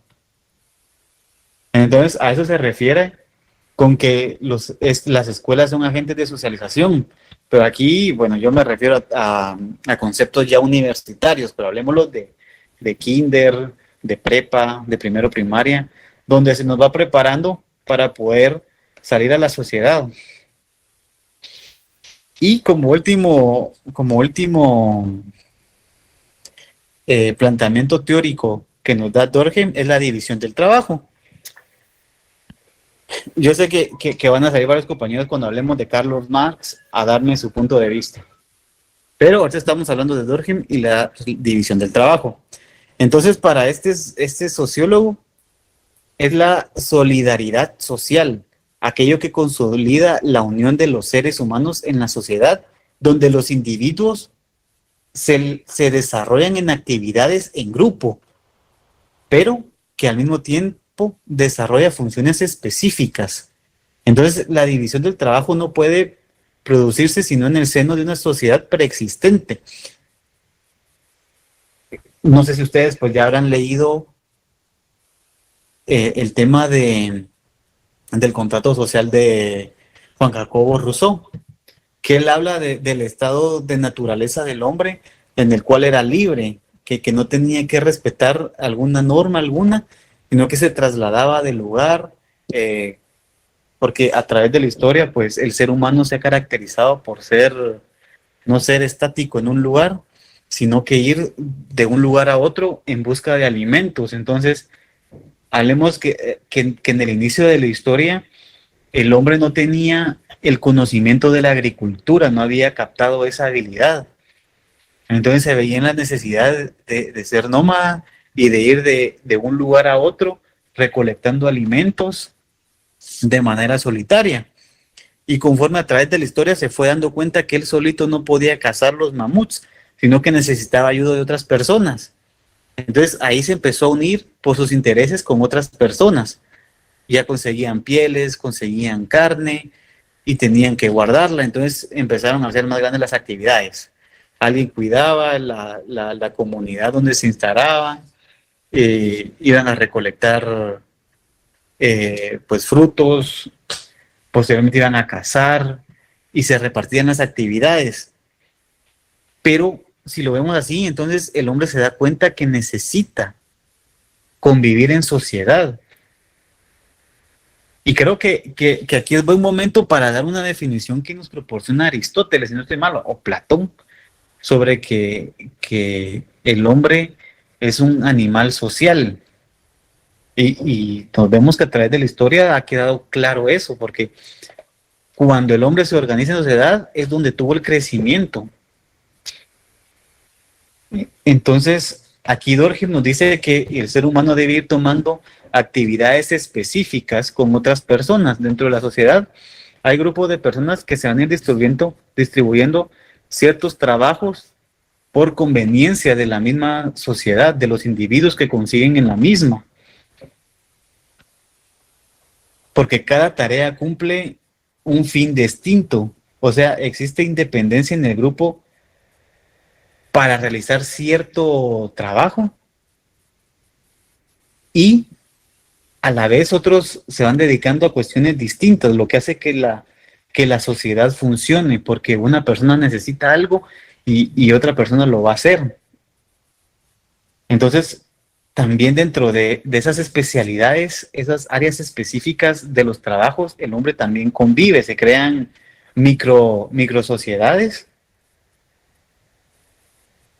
Entonces, a eso se refiere con que las escuelas son agentes de socialización. Pero aquí, bueno, yo me refiero a conceptos ya universitarios, pero hablemoslo de kinder, de prepa, de primero primaria, donde se nos va preparando para poder salir a la sociedad. Y como último planteamiento teórico que nos da Durkheim es la división del trabajo. Yo sé que van a salir varios compañeros cuando hablemos de Carlos Marx a darme su punto de vista. Pero ahorita estamos hablando de Durkheim y la división del trabajo. Entonces, para este sociólogo, es la solidaridad social, aquello que consolida la unión de los seres humanos en la sociedad, donde los individuos se desarrollan en actividades en grupo, pero que al mismo tiempo desarrolla funciones específicas. Entonces, la división del trabajo no puede producirse sino en el seno de una sociedad preexistente. No sé si ustedes pues ya habrán leído el tema del contrato social de Juan Jacobo Rousseau, que él habla del estado de naturaleza del hombre en el cual era libre, que no tenía que respetar alguna norma alguna, sino que se trasladaba del lugar, porque a través de la historia, pues el ser humano se ha caracterizado por no ser estático en un lugar, sino que ir de un lugar a otro en busca de alimentos. Entonces, hablemos que en el inicio de la historia, el hombre no tenía el conocimiento de la agricultura, no había captado esa habilidad. Entonces se veía en la necesidad de ser nómada y de ir de un lugar a otro recolectando alimentos de manera solitaria. Y conforme a través de la historia se fue dando cuenta que él solito no podía cazar los mamuts, sino que necesitaba ayuda de otras personas. Entonces ahí se empezó a unir por sus intereses con otras personas. Ya conseguían pieles, conseguían carne y tenían que guardarla. Entonces empezaron a hacer más grandes las actividades. Alguien cuidaba la comunidad donde se instalaban, iban a recolectar pues frutos, posteriormente iban a cazar y se repartían las actividades. Pero si lo vemos así, entonces el hombre se da cuenta que necesita convivir en sociedad. Y creo que aquí es buen momento para dar una definición que nos proporciona Aristóteles, si no estoy mal, o Platón, sobre que el hombre es un animal social. Y nos vemos que a través de la historia ha quedado claro eso, porque cuando el hombre se organiza en sociedad es donde tuvo el crecimiento. Entonces, aquí Durkheim nos dice que el ser humano debe ir tomando actividades específicas con otras personas dentro de la sociedad. Hay grupos de personas que se van a ir distribuyendo ciertos trabajos por conveniencia de la misma sociedad, de los individuos que consiguen en la misma. Porque cada tarea cumple un fin distinto. O sea, existe independencia en el grupo para realizar cierto trabajo y a la vez otros se van dedicando a cuestiones distintas, lo que hace que la sociedad funcione, porque una persona necesita algo y otra persona lo va a hacer. Entonces, también dentro de esas especialidades, esas áreas específicas de los trabajos, el hombre también convive, se crean micro sociedades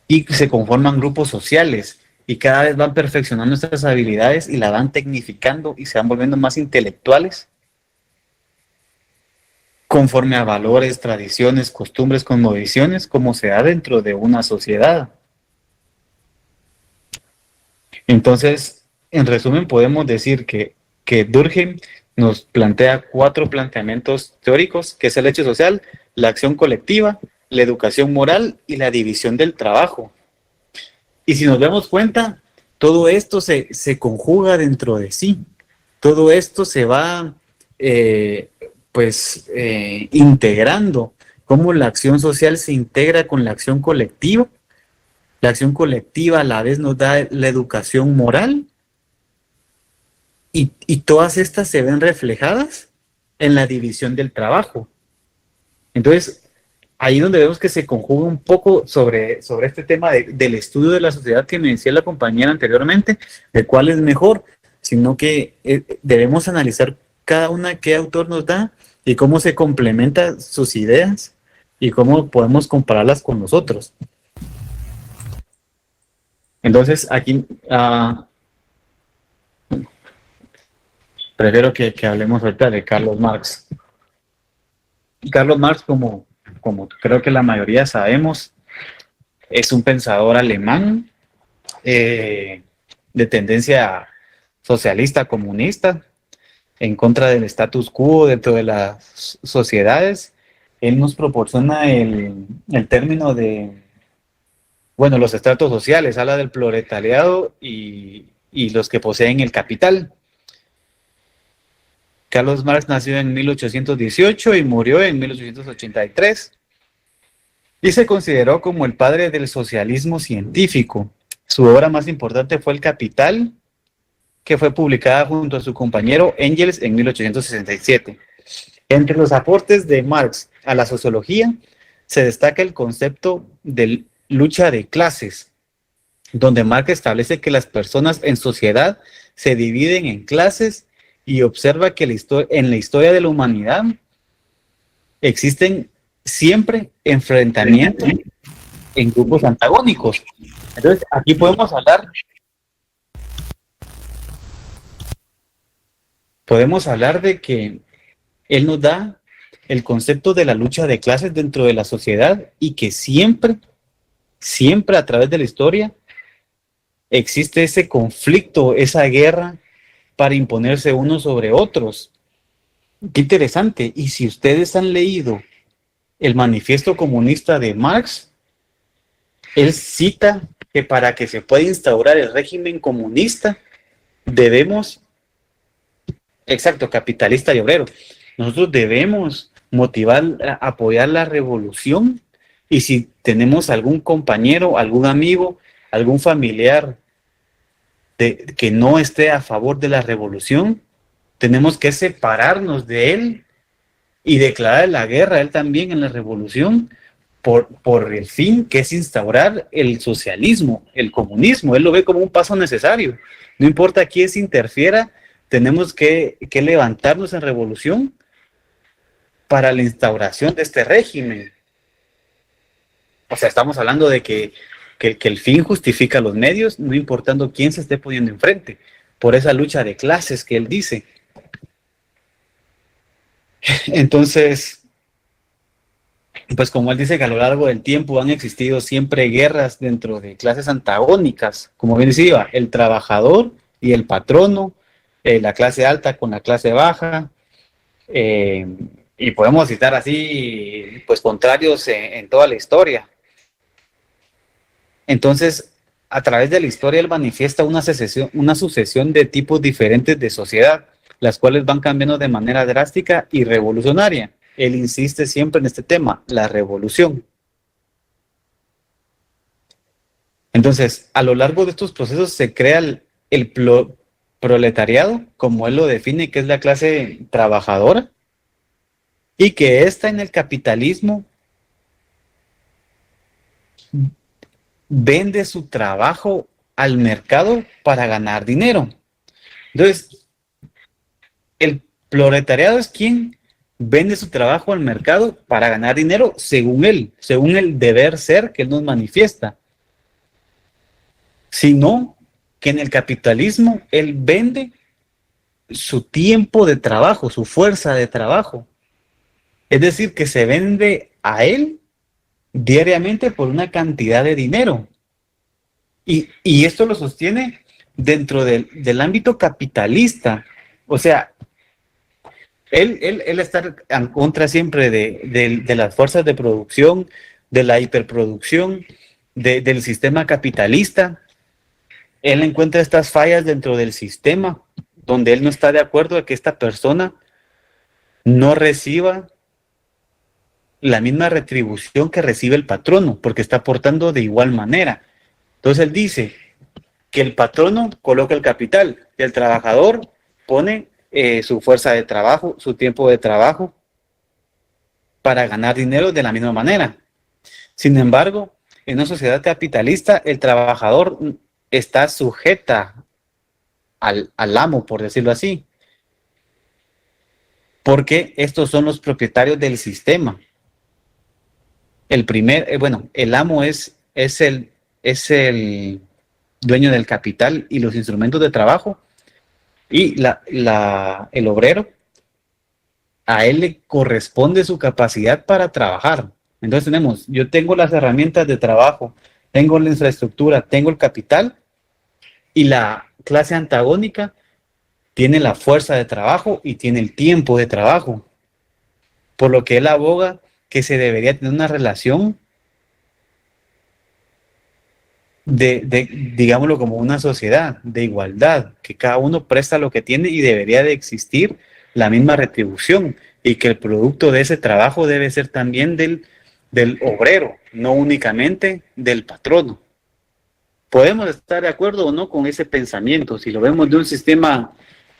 y se conforman grupos sociales y cada vez van perfeccionando nuestras habilidades y la van tecnificando y se van volviendo más intelectuales conforme a valores, tradiciones, costumbres, cosmovisiones, como se da dentro de una sociedad. Entonces, en resumen, podemos decir que Durkheim nos plantea 4 planteamientos teóricos, que es el hecho social, la acción colectiva, la educación moral y la división del trabajo. Y si nos damos cuenta, todo esto se conjuga dentro de sí. Todo esto se va integrando, cómo la acción social se integra con la acción colectiva. La acción colectiva a la vez nos da la educación moral y todas estas se ven reflejadas en la división del trabajo. Entonces, ahí donde vemos que se conjuga un poco sobre este tema del estudio de la sociedad que me decía la compañera anteriormente, de cuál es mejor, sino que debemos analizar cada una qué autor nos da y cómo se complementan sus ideas y cómo podemos compararlas con nosotros. Entonces, aquí prefiero que hablemos ahorita de Carlos Marx. Carlos Marx, como creo que la mayoría sabemos, es un pensador alemán de tendencia socialista, comunista, en contra del status quo dentro de las sociedades. Él nos proporciona el término de, bueno, los estratos sociales, habla del proletariado y los que poseen el capital. Carlos Marx nació en 1818 y murió en 1883. Y se consideró como el padre del socialismo científico. Su obra más importante fue El Capital, que fue publicada junto a su compañero Engels en 1867. Entre los aportes de Marx a la sociología se destaca el concepto de lucha de clases, donde Marx establece que las personas en sociedad se dividen en clases y observa que en la historia de la humanidad existen siempre enfrentamientos en grupos antagónicos. Entonces, aquí podemos hablar de que él nos da el concepto de la lucha de clases dentro de la sociedad y que siempre a través de la historia existe ese conflicto, esa guerra para imponerse unos sobre otros. Qué interesante. Y si ustedes han leído el Manifiesto Comunista de Marx, él cita que para que se pueda instaurar el régimen comunista debemos, capitalista y obrero, nosotros debemos motivar, apoyar la revolución, y si tenemos algún compañero, algún amigo, algún familiar que no esté a favor de la revolución, tenemos que separarnos de él y declarar la guerra a él también en la revolución por el fin que es instaurar el socialismo, el comunismo. Él lo ve como un paso necesario. No importa quién se interfiera, tenemos que levantarnos en revolución para la instauración de este régimen. O sea, estamos hablando de que el fin justifica los medios, no importando quién se esté poniendo enfrente, por esa lucha de clases que él dice. Entonces, pues como él dice que a lo largo del tiempo han existido siempre guerras dentro de clases antagónicas, como bien decía, el trabajador y el patrono, la clase alta con la clase baja, y podemos citar así, pues contrarios en toda la historia. Entonces, a través de la historia él manifiesta una sucesión de tipos diferentes de sociedad, las cuales van cambiando de manera drástica y revolucionaria. Él insiste siempre en este tema, la revolución. Entonces, a lo largo de estos procesos se crea el proletariado, como él lo define, que es la clase trabajadora, y que ésta en el capitalismo vende su trabajo al mercado para ganar dinero. Entonces, el proletariado es quien vende su trabajo al mercado para ganar dinero según él, según el deber ser que él nos manifiesta. Sino que en el capitalismo él vende su tiempo de trabajo, su fuerza de trabajo. Es decir, que se vende a él diariamente por una cantidad de dinero. Y esto lo sostiene dentro del ámbito capitalista. O sea, él está en contra siempre de las fuerzas de producción, de la hiperproducción, del sistema capitalista. Él encuentra estas fallas dentro del sistema, donde él no está de acuerdo de que esta persona no reciba la misma retribución que recibe el patrono, porque está aportando de igual manera. Entonces él dice que el patrono coloca el capital y el trabajador pone su fuerza de trabajo, su tiempo de trabajo para ganar dinero de la misma manera. Sin embargo, en una sociedad capitalista, el trabajador está sujeta al amo, por decirlo así, porque estos son los propietarios del sistema. El amo es el dueño del capital y los instrumentos de trabajo, y el obrero, a él le corresponde su capacidad para trabajar. Entonces yo tengo las herramientas de trabajo, tengo la infraestructura, tengo el capital, y la clase antagónica tiene la fuerza de trabajo y tiene el tiempo de trabajo, por lo que él aboga que se debería tener una relación digámoslo, como una sociedad de igualdad, que cada uno presta lo que tiene y debería de existir la misma retribución, y que el producto de ese trabajo debe ser también del obrero, no únicamente del patrono. Podemos estar de acuerdo o no con ese pensamiento. Si lo vemos de un sistema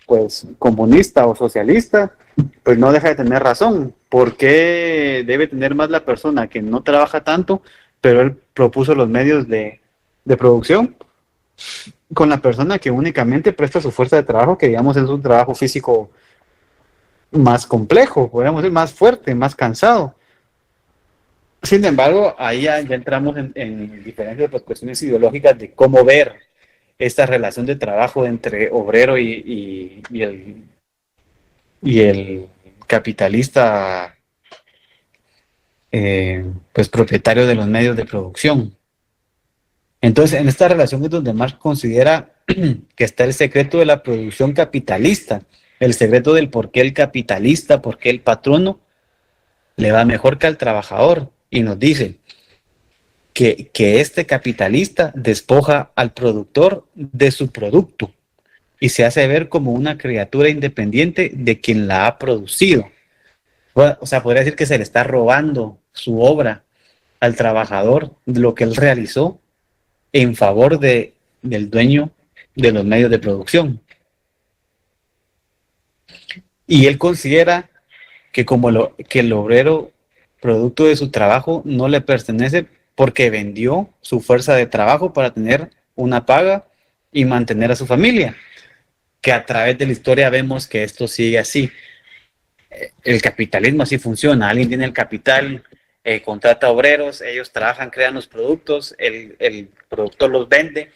pues comunista o socialista, pues no deja de tener razón. ¿Por qué debe tener más la persona que no trabaja tanto, pero él propuso los medios de producción, con la persona que únicamente presta su fuerza de trabajo, que digamos es un trabajo físico más complejo, podríamos decir más fuerte, más cansado? Sin embargo, ahí ya entramos en diferentes cuestiones ideológicas de cómo ver esta relación de trabajo entre obrero y el capitalista, pues propietario de los medios de producción. Entonces, en esta relación es donde Marx considera que está el secreto de la producción capitalista, el secreto del por qué el capitalista, por qué el patrono le va mejor que al trabajador, y nos dice que este capitalista despoja al productor de su producto y se hace ver como una criatura independiente de quien la ha producido. O sea, podría decir que se le está robando su obra al trabajador, lo que él realizó, en favor del dueño de los medios de producción. Y él considera que que el obrero, producto de su trabajo, no le pertenece porque vendió su fuerza de trabajo para tener una paga y mantener a su familia. Que a través de la historia vemos que esto sigue así. El capitalismo así funciona. Alguien tiene el capital, contrata obreros, ellos trabajan, crean los productos, el productor los vende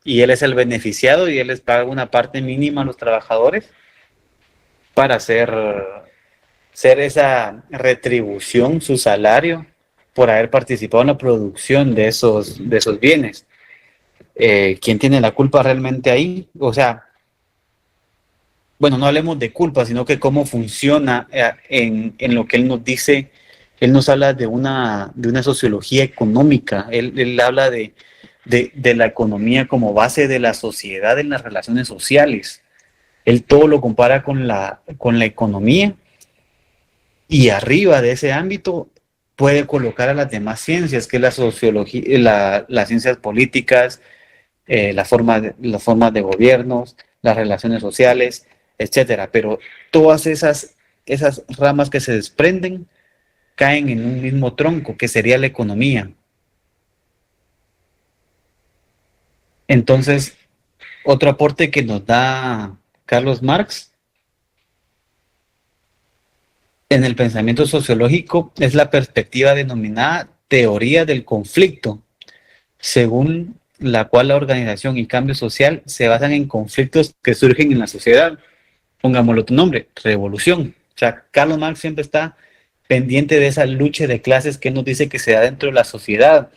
y él es el beneficiado y él les paga una parte mínima a los trabajadores para hacer esa retribución, su salario, por haber participado en la producción de esos bienes. ¿Quién tiene la culpa realmente ahí? O sea, bueno, no hablemos de culpa, sino que cómo funciona en lo que él nos dice. Él nos habla de una sociología económica. Él habla de la economía como base de la sociedad en las relaciones sociales. Él todo lo compara con la economía, y arriba de ese ámbito puede colocar a las demás ciencias, que es la sociología, las ciencias políticas, las formas de gobiernos, las relaciones sociales, etcétera. Pero todas esas ramas que se desprenden caen en un mismo tronco, que sería la economía. Entonces, otro aporte que nos da Carlos Marx en el pensamiento sociológico es la perspectiva denominada teoría del conflicto, según la cual la organización y cambio social se basan en conflictos que surgen en la sociedad. Pongámoslo tu nombre, revolución. O sea, Carlos Marx siempre está pendiente de esa lucha de clases que nos dice que se da dentro de la sociedad.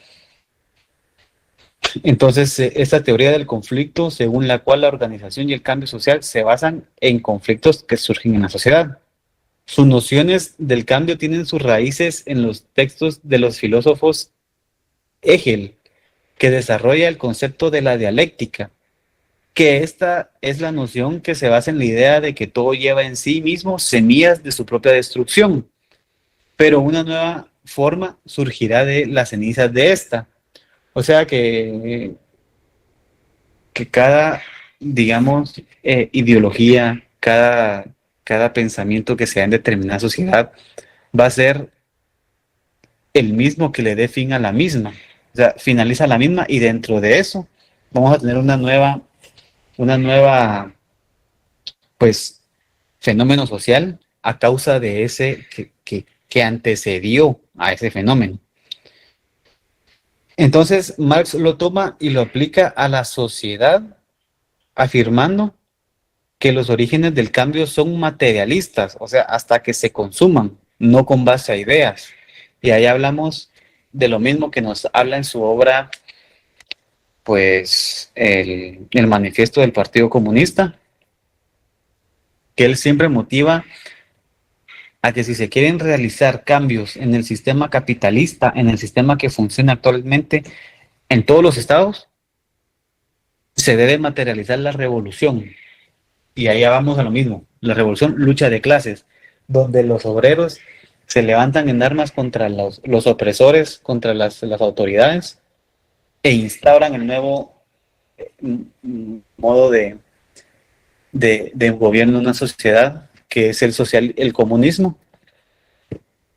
Entonces, esta teoría del conflicto, según la cual la organización y el cambio social se basan en conflictos que surgen en la sociedad. Sus nociones del cambio tienen sus raíces en los textos de los filósofos Hegel, que desarrolla el concepto de la dialéctica, que esta es la noción que se basa en la idea de que todo lleva en sí mismo semillas de su propia destrucción, pero una nueva forma surgirá de las cenizas de esta. O sea que cada, digamos, ideología, cada pensamiento que sea en determinada sociedad va a ser el mismo que le dé fin a la misma. O sea, finaliza la misma y dentro de eso vamos a tener una nueva, pues, fenómeno social a causa de ese que antecedió a ese fenómeno. Entonces, Marx lo toma y lo aplica a la sociedad, afirmando que los orígenes del cambio son materialistas, o sea, hasta que se consuman, no con base a ideas. Y ahí hablamos de lo mismo que nos habla en su obra, pues, el manifiesto del Partido Comunista, que él siempre motiva a que si se quieren realizar cambios en el sistema capitalista, en el sistema que funciona actualmente en todos los estados, se debe materializar la revolución. Y ahí vamos a lo mismo, la revolución, lucha de clases, donde los obreros se levantan en armas contra los opresores, contra las autoridades, e instauran el nuevo modo de gobierno en una sociedad, que es el comunismo,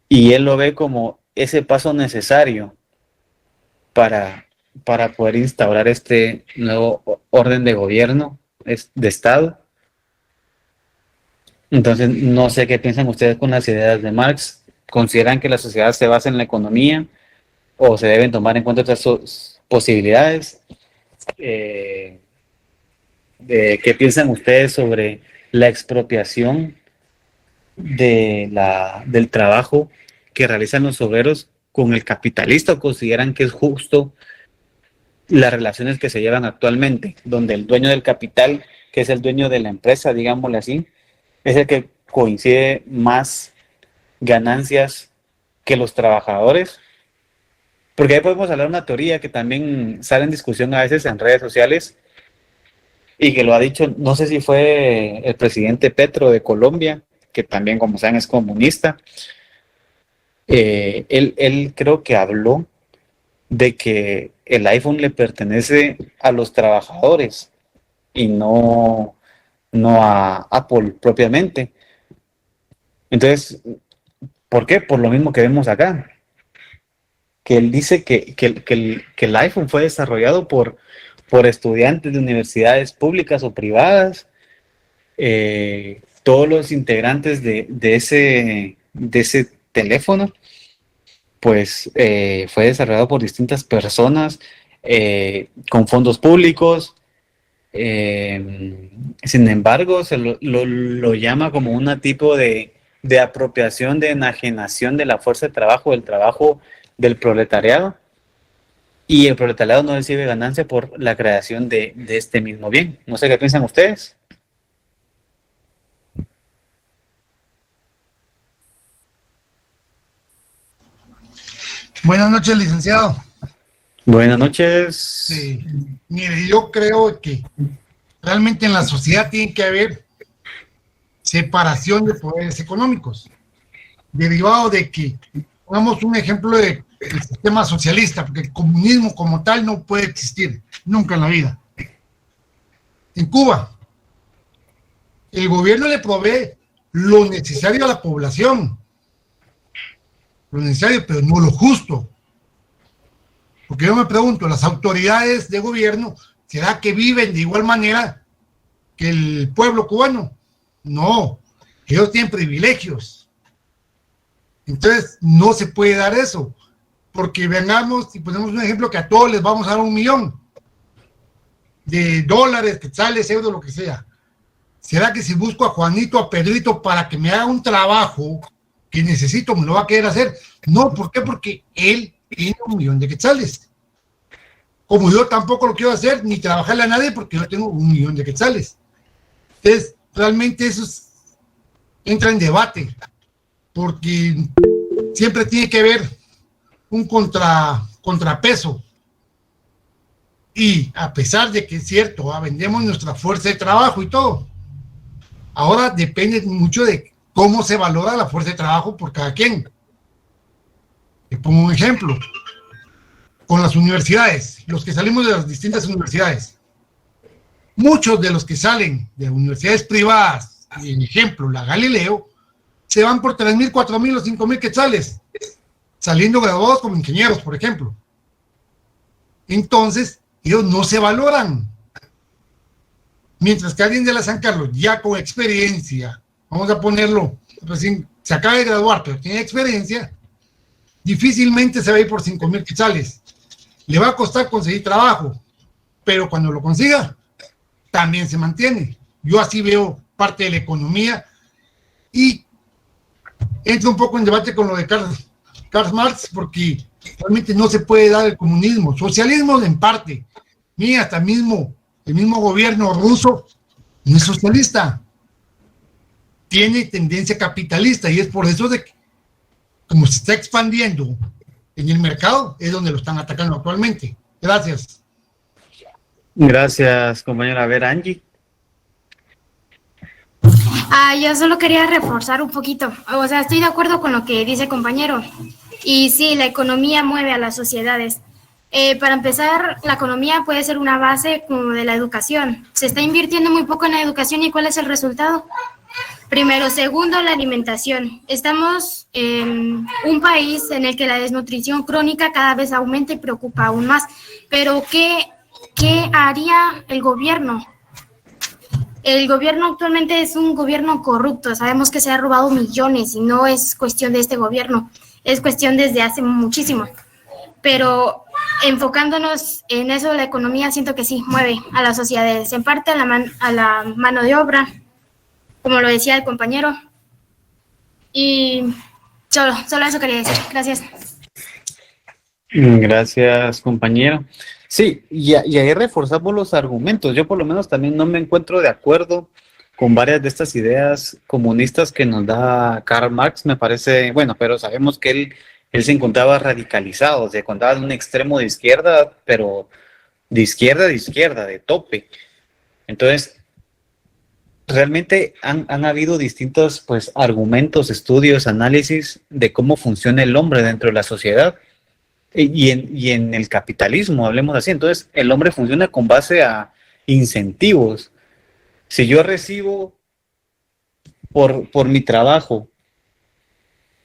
y él lo ve como ese paso necesario para poder instaurar este nuevo orden de gobierno, de Estado. Entonces, no sé qué piensan ustedes con las ideas de Marx. ¿Consideran que la sociedad se basa en la economía o se deben tomar en cuenta otras posibilidades? ¿Qué piensan ustedes sobre la expropiación del trabajo que realizan los obreros con el capitalista, o consideran que es justo las relaciones que se llevan actualmente, donde el dueño del capital, que es el dueño de la empresa, digámosle así, es el que coincide más ganancias que los trabajadores? Porque ahí podemos hablar de una teoría que también sale en discusión a veces en redes sociales, y que lo ha dicho, no sé si fue el presidente Petro de Colombia, que también, como saben, es comunista. Él creo que habló de que el iPhone le pertenece a los trabajadores y no a Apple propiamente. Entonces, ¿por qué? Por lo mismo que vemos acá, que él dice que el iPhone fue desarrollado por estudiantes de universidades públicas o privadas. Todos los integrantes de ese teléfono, pues fue desarrollado por distintas personas, con fondos públicos. Sin embargo, se lo llama como un tipo de apropiación, de enajenación de la fuerza de trabajo, del trabajo del proletariado, y el proletariado no recibe ganancia por la creación de este mismo bien. No sé qué piensan ustedes. Buenas noches, licenciado. Buenas noches. Sí, mire, yo creo que realmente en la sociedad tiene que haber separación de poderes económicos, derivado de que, pongamos un ejemplo del sistema socialista, porque el comunismo como tal no puede existir nunca en la vida. En Cuba, el gobierno le provee lo necesario a la población, lo necesario, pero no lo justo. Porque yo me pregunto, las autoridades de gobierno ¿Será que viven de igual manera que el pueblo cubano? No, ellos tienen privilegios. Entonces, no se puede dar eso, porque veamos, y ponemos un ejemplo, que a todos les vamos a dar $1 millón de dólares, quetzales, euros, lo que sea. ¿Será que si busco a Juanito, a Pedrito, para que me haga un trabajo que necesito, me lo va a querer hacer? No, ¿por qué? Porque él tiene $1 millón de quetzales. Como yo tampoco lo quiero hacer, ni trabajarle a nadie, porque yo tengo $1 millón de quetzales. Entonces, realmente eso entra en debate, porque siempre tiene que haber un contrapeso. Y a pesar de que es cierto, vendemos nuestra fuerza de trabajo y todo, ahora depende mucho de cómo se valora la fuerza de trabajo por cada quien. Te pongo un ejemplo. Con las universidades, los que salimos de las distintas universidades, muchos de los que salen de universidades privadas, en ejemplo, la Galileo, se van por 3,000, 4,000 o 5,000 quetzales, saliendo graduados como ingenieros, por ejemplo. Entonces, ellos no se valoran. Mientras que alguien de la San Carlos, ya con experiencia, vamos a ponerlo, pues, se acaba de graduar, pero tiene experiencia, difícilmente se va a ir por 5,000 quetzales. Le va a costar conseguir trabajo, pero cuando lo consiga, también se mantiene. Yo así veo parte de la economía y entro un poco en debate con lo de Karl Marx, porque realmente no se puede dar el comunismo. Socialismo en parte. Mira, hasta el mismo gobierno ruso no es socialista. Tiene tendencia capitalista y es por eso de que, como se está expandiendo en el mercado, es donde lo están atacando actualmente. Gracias. Gracias, compañera. A ver, Angie. Yo solo quería reforzar un poquito. O sea, estoy de acuerdo con lo que dice el compañero. Y sí, la economía mueve a las sociedades. Para empezar, la economía puede ser una base como de la educación. Se está invirtiendo muy poco en la educación y ¿cuál es el resultado? Primero. Segundo, la alimentación. Estamos en un país en el que la desnutrición crónica cada vez aumenta y preocupa aún más. Pero ¿qué haría el gobierno? El gobierno actualmente es un gobierno corrupto. Sabemos que se ha robado millones y no es cuestión de este gobierno. Es cuestión desde hace muchísimo. Pero enfocándonos en eso, la economía siento que sí mueve a las sociedades. En parte a la mano de obra, como lo decía el compañero. Y solo eso quería decir. Gracias. Gracias, compañero. Sí, y ahí reforzamos los argumentos. Yo por lo menos también no me encuentro de acuerdo con varias de estas ideas comunistas que nos da Karl Marx. Me parece, bueno, pero sabemos que él se encontraba radicalizado, se encontraba en un extremo de izquierda, pero de izquierda, de tope. Entonces, realmente han habido distintos pues, argumentos, estudios, análisis de cómo funciona el hombre dentro de la sociedad y en el capitalismo, hablemos así. Entonces, el hombre funciona con base a incentivos. Si yo recibo por mi trabajo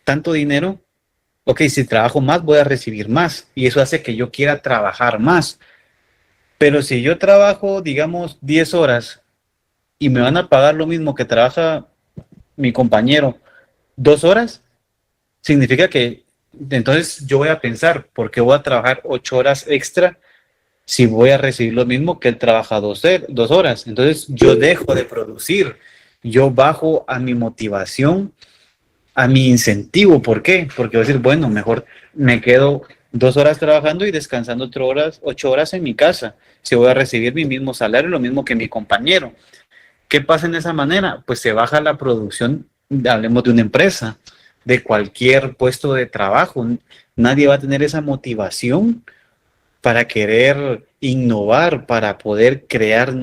tanto dinero, ok, si trabajo más voy a recibir más y eso hace que yo quiera trabajar más. Pero si yo trabajo, digamos, 10 horas y me van a pagar lo mismo que trabaja mi compañero 2 horas, significa que entonces yo voy a pensar, ¿por qué voy a trabajar 8 horas extra si voy a recibir lo mismo que él trabaja 2 horas? Entonces yo dejo de producir, yo bajo a mi motivación, a mi incentivo. ¿Por qué? Porque voy a decir, bueno, mejor me quedo 2 horas trabajando y descansando 8 horas en mi casa, si voy a recibir mi mismo salario, lo mismo que mi compañero. ¿Qué pasa en esa manera? Pues se baja la producción, hablemos de una empresa, de cualquier puesto de trabajo. Nadie va a tener esa motivación para querer innovar, para poder crear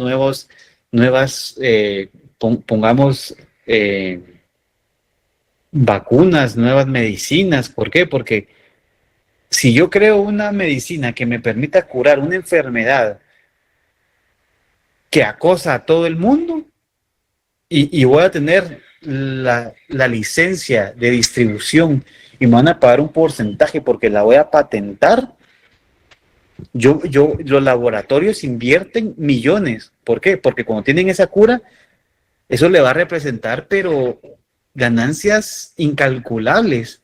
pongamos, vacunas, nuevas medicinas. ¿Por qué? Porque si yo creo una medicina que me permita curar una enfermedad que acosa a todo el mundo y voy a tener la licencia de distribución y me van a pagar un porcentaje porque la voy a patentar, Los laboratorios invierten millones. ¿Por qué? Porque cuando tienen esa cura, eso le va a representar, pero ganancias incalculables.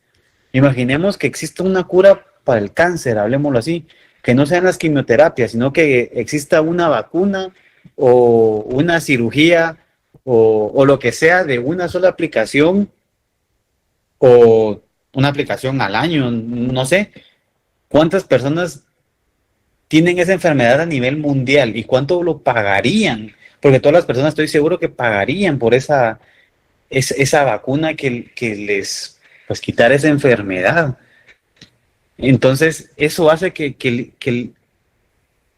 Imaginemos que exista una cura para el cáncer, hablemoslo así, que no sean las quimioterapias, sino que exista una vacuna o una cirugía o lo que sea de una sola aplicación o una aplicación al año, no sé. ¿Cuántas personas tienen esa enfermedad a nivel mundial y cuánto lo pagarían? Porque todas las personas estoy seguro que pagarían por esa vacuna que les pues quitar esa enfermedad. Entonces, eso hace que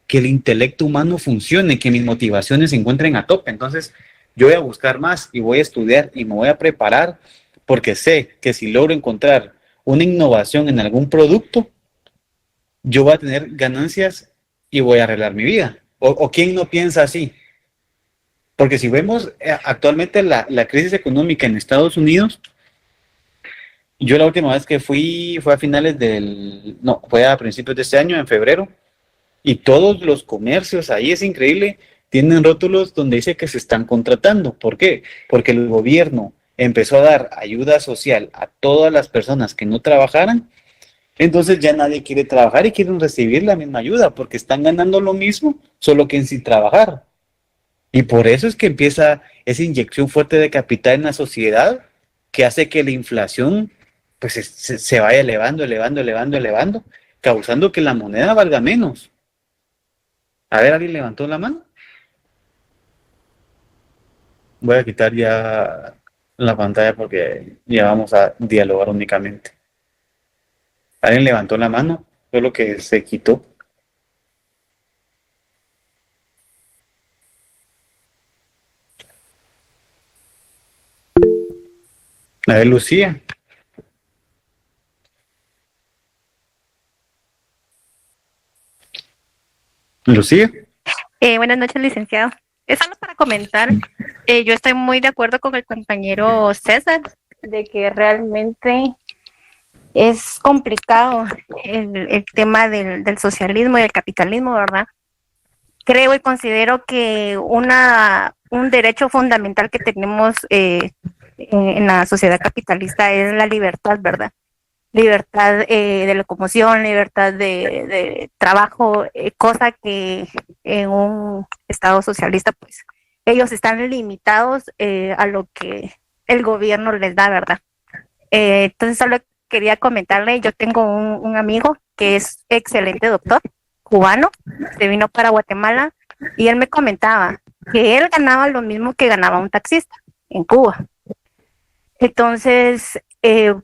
el intelecto humano funcione, que mis motivaciones se encuentren a tope. Entonces, yo voy a buscar más y voy a estudiar y me voy a preparar porque sé que si logro encontrar una innovación en algún producto, yo voy a tener ganancias y voy a arreglar mi vida. ¿O quién no piensa así? Porque si vemos actualmente la crisis económica en Estados Unidos, yo la última vez que fue a finales fue a principios de este año, en febrero, y todos los comercios ahí, es increíble, tienen rótulos donde dice que se están contratando. ¿Por qué? Porque el gobierno empezó a dar ayuda social a todas las personas que no trabajaran, entonces ya nadie quiere trabajar y quieren recibir la misma ayuda porque están ganando lo mismo, solo que sin trabajar. Y por eso es que empieza esa inyección fuerte de capital en la sociedad que hace que la inflación pues se vaya elevando, causando que la moneda valga menos. A ver, ¿alguien levantó la mano? Voy a quitar ya la pantalla porque ya vamos a dialogar únicamente. ¿Alguien levantó la mano? Fue lo que se quitó. A ver, Lucía. Lucía. Buenas noches, licenciado. Es solo para comentar, yo estoy muy de acuerdo con el compañero César, de que realmente es complicado el tema del socialismo y del capitalismo, ¿verdad? Creo y considero que un derecho fundamental que tenemos en la sociedad capitalista es la libertad, ¿verdad? Libertad de locomoción, libertad de trabajo, cosa que en un estado socialista, pues, ellos están limitados a lo que el gobierno les da, ¿verdad? Entonces, solo quería comentarle, yo tengo un amigo que es excelente doctor, cubano, se vino para Guatemala, y él me comentaba que él ganaba lo mismo que ganaba un taxista en Cuba. Entonces,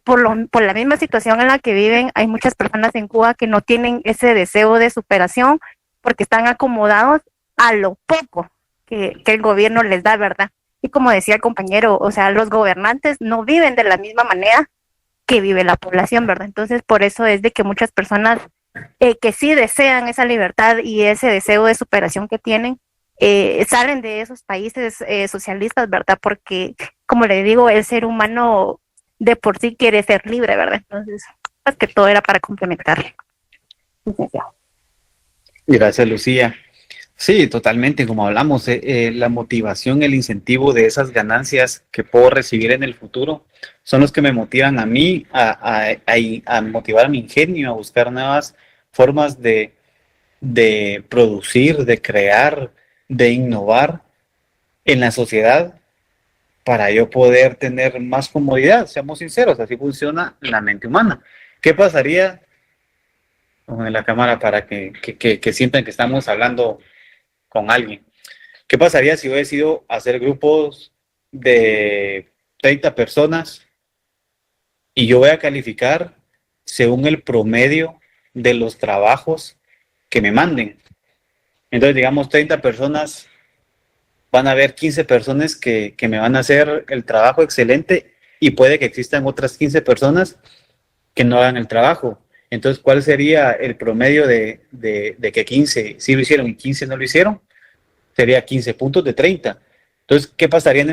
por la misma situación en la que viven, hay muchas personas en Cuba que no tienen ese deseo de superación porque están acomodados a lo poco que el gobierno les da, ¿verdad? Y como decía el compañero, o sea, los gobernantes no viven de la misma manera que vive la población, ¿verdad? Entonces, por eso es de que muchas personas que sí desean esa libertad y ese deseo de superación que tienen, salen de esos países socialistas, ¿verdad? Porque, como le digo, el ser humano de por sí quiere ser libre, ¿verdad? Entonces, pues que todo era para complementar. Gracias, Lucía. Sí, totalmente, como hablamos, la motivación, el incentivo de esas ganancias que puedo recibir en el futuro son los que me motivan a mí a motivar mi ingenio, a buscar nuevas formas de producir, de crear, de innovar en la sociedad para yo poder tener más comodidad. Seamos sinceros, así funciona la mente humana. ¿Qué pasaría en la cámara para que sientan que estamos hablando con alguien? ¿Qué pasaría si yo decido hacer grupos de 30 personas y yo voy a calificar según el promedio de los trabajos que me manden? Entonces, digamos, 30 personas, van a haber 15 personas que me van a hacer el trabajo excelente y puede que existan otras 15 personas que no hagan el trabajo. Entonces, ¿cuál sería el promedio de que 15 sí lo hicieron y 15 no lo hicieron? Sería 15 puntos de 30. Entonces, ¿qué pasaría en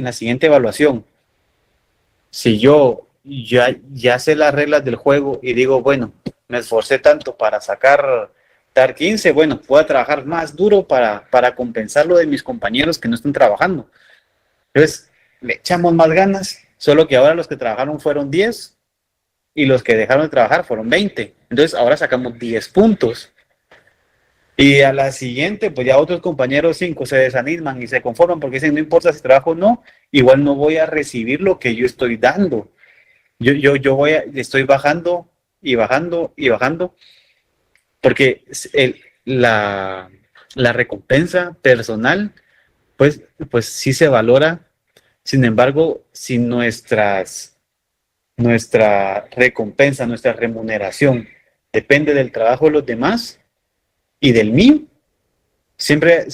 la siguiente evaluación? Si yo ya sé las reglas del juego y digo, bueno, me esforcé tanto para sacar necesitar 15, bueno, voy a trabajar más duro para compensar lo de mis compañeros que no están trabajando. Entonces, le echamos más ganas, solo que ahora los que trabajaron fueron 10 y los que dejaron de trabajar fueron 20. Entonces, ahora sacamos 10 puntos. Y a la siguiente, pues ya otros compañeros 5 se desaniman y se conforman porque dicen, no importa si trabajo o no, igual no voy a recibir lo que yo estoy dando. Estoy bajando y bajando y bajando, porque la recompensa personal, pues sí se valora. Sin embargo, si nuestra recompensa, nuestra remuneración depende del trabajo de los demás y del mío, siempre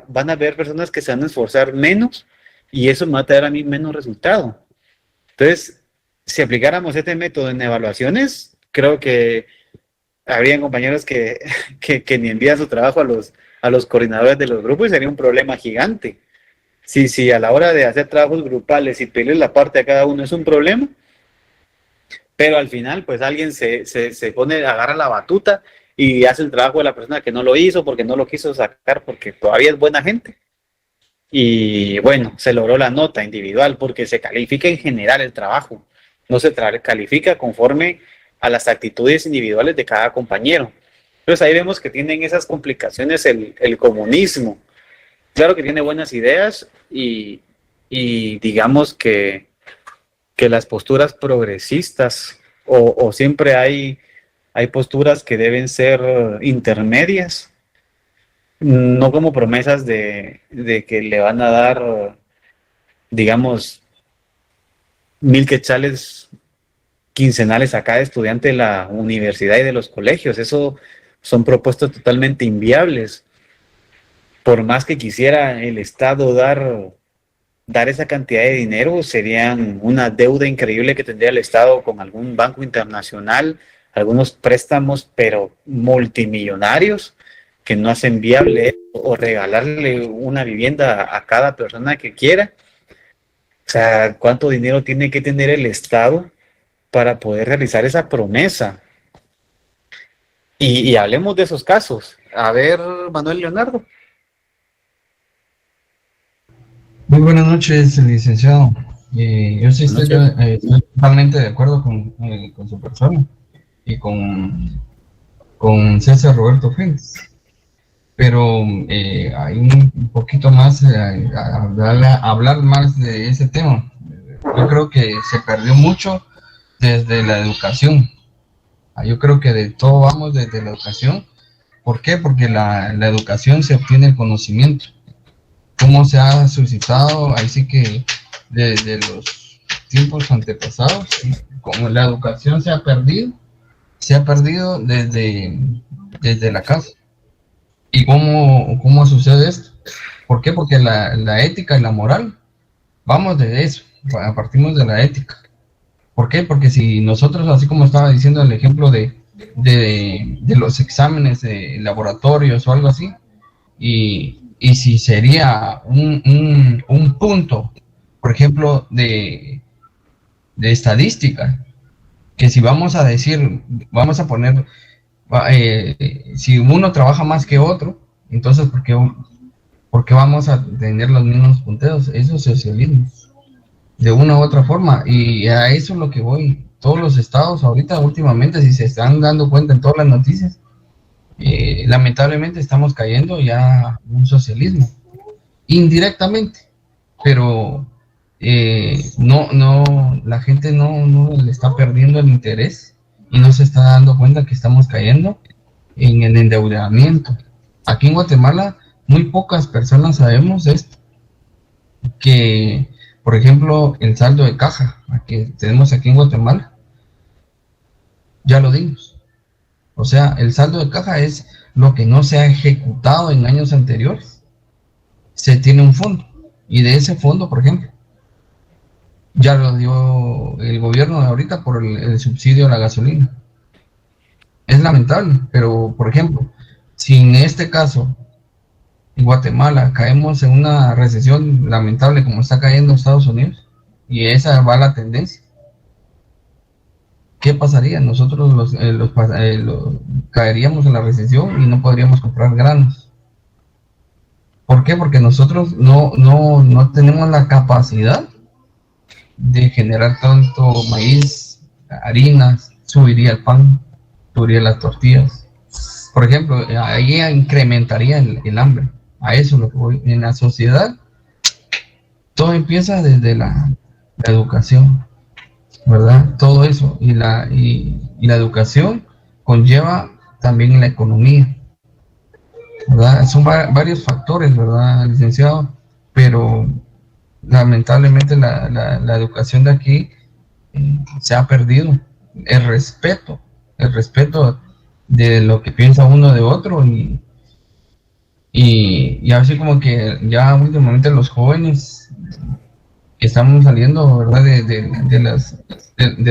van a haber personas que se van a esforzar menos y eso me va a traer a mí menos resultado. Entonces, si aplicáramos este método en evaluaciones, creo que habrían compañeros que ni envían su trabajo a los coordinadores de los grupos y sería un problema gigante. Si a la hora de hacer trabajos grupales y pedirle la parte a cada uno es un problema, pero al final pues alguien se agarra la batuta y hace el trabajo de la persona que no lo hizo porque no lo quiso sacar porque todavía es buena gente. Y bueno, se logró la nota individual porque se califica en general el trabajo, no se califica conforme a las actitudes individuales de cada compañero. Entonces ahí vemos que tienen esas complicaciones el comunismo. Claro que tiene buenas ideas y digamos que las posturas progresistas o siempre hay posturas que deben ser intermedias, no como promesas de que le van a dar, digamos, 1,000 quetzales quincenales a cada estudiante de la universidad y de los colegios. Eso son propuestas totalmente inviables. Por más que quisiera el Estado dar esa cantidad de dinero, serían una deuda increíble que tendría el Estado con algún banco internacional, algunos préstamos, pero multimillonarios, que no hacen viable o regalarle una vivienda a cada persona que quiera. O sea, ¿cuánto dinero tiene que tener el Estado para poder realizar esa promesa? Y hablemos de esos casos. A ver, Manuel Leonardo. Muy buenas noches, licenciado. Yo sí estoy totalmente de acuerdo con su persona y con César Roberto Fuentes. Pero hay un poquito más, hablar más de ese tema. Yo creo que se perdió mucho desde la educación. Yo creo que de todo vamos desde la educación. ¿Por qué? Porque la educación se obtiene el conocimiento. ¿Cómo se ha suscitado? Ahí sí que desde los tiempos antepasados, como la educación se ha perdido desde la casa. ¿Y cómo sucede esto? ¿Por qué? Porque la ética y la moral, vamos de eso, partimos de la ética. ¿Por qué? Porque si nosotros, así como estaba diciendo el ejemplo de los exámenes de laboratorios o algo así, y si sería un punto, por ejemplo, de estadística, que si vamos a decir, vamos a poner, si uno trabaja más que otro, entonces ¿por qué vamos a tener los mismos punteos? Eso es socialismo, de una u otra forma, y a eso es lo que voy. Todos los estados ahorita, últimamente, si se están dando cuenta en todas las noticias, lamentablemente estamos cayendo ya a un socialismo, indirectamente, pero la gente no le está perdiendo el interés y no se está dando cuenta que estamos cayendo en el endeudamiento. Aquí en Guatemala muy pocas personas sabemos esto, que por ejemplo el saldo de caja que tenemos aquí en Guatemala, ya lo dimos. O sea, el saldo de caja es lo que no se ha ejecutado en años anteriores. Se tiene un fondo, y de ese fondo, por ejemplo, ya lo dio el gobierno de ahorita por el subsidio a la gasolina. Es lamentable, pero, por ejemplo, si en este caso, en Guatemala, caemos en una recesión lamentable como está cayendo Estados Unidos, y esa va la tendencia, ¿qué pasaría? Nosotros caeríamos en la recesión y no podríamos comprar granos. ¿Por qué? Porque nosotros no tenemos la capacidad de generar tanto maíz, harinas, subiría el pan, subiría las tortillas. Por ejemplo, ahí incrementaría el hambre. A eso es lo que voy. En la sociedad, todo empieza desde la educación, ¿verdad? Todo eso. Y la educación conlleva también la economía, ¿verdad? Son varios factores, ¿verdad, licenciado? Pero lamentablemente la educación de aquí se ha perdido. El respeto de lo que piensa uno de otro y así como que ya últimamente los jóvenes que estamos saliendo, ¿verdad? De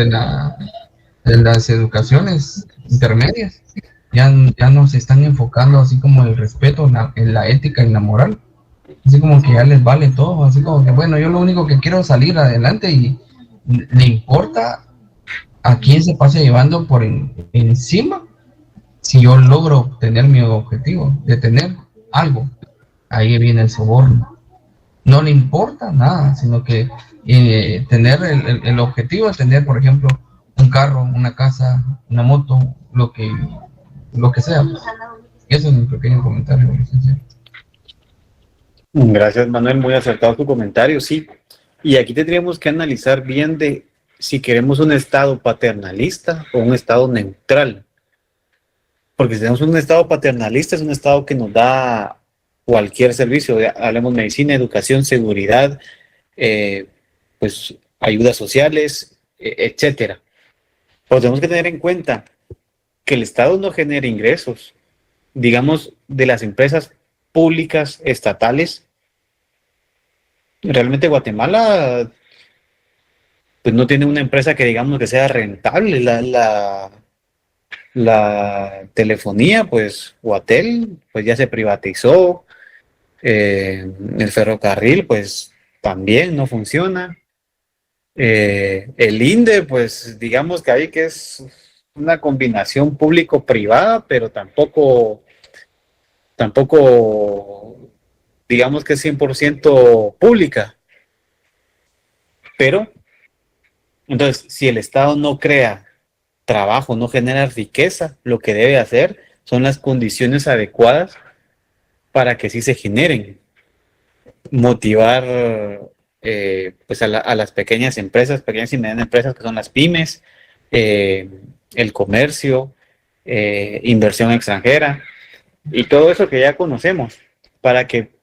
las educaciones intermedias, ya nos están enfocando así como el respeto, en la ética y la moral. Así como que ya les vale todo, así como que bueno, yo lo único que quiero es salir adelante y le importa a quién se pase llevando por encima si yo logro obtener mi objetivo de tener algo. Ahí viene el soborno. No le importa nada, sino que tener el objetivo de tener, por ejemplo, un carro, una casa, una moto, lo que sea. Eso es mi pequeño comentario, licenciado. Gracias, Manuel, muy acertado tu comentario, sí. Y aquí tendríamos que analizar bien de si queremos un Estado paternalista o un Estado neutral. Porque si tenemos un Estado paternalista, es un Estado que nos da cualquier servicio, hablemos medicina, educación, seguridad, pues ayudas sociales, etcétera. Pero tenemos que tener en cuenta que el Estado no genera ingresos, digamos, de las empresas públicas estatales. Realmente Guatemala pues no tiene una empresa que digamos que sea rentable. La telefonía, pues Guatel, pues ya se privatizó. El ferrocarril, pues también no funciona. El INDE, pues digamos que ahí que es una combinación público-privada, pero tampoco digamos que es 100% pública. Pero, entonces, si el Estado no crea trabajo, no genera riqueza, lo que debe hacer son las condiciones adecuadas para que sí se generen. Motivar pues a las pequeñas empresas, pequeñas y medianas empresas que son las pymes, el comercio, inversión extranjera y todo eso que ya conocemos, para que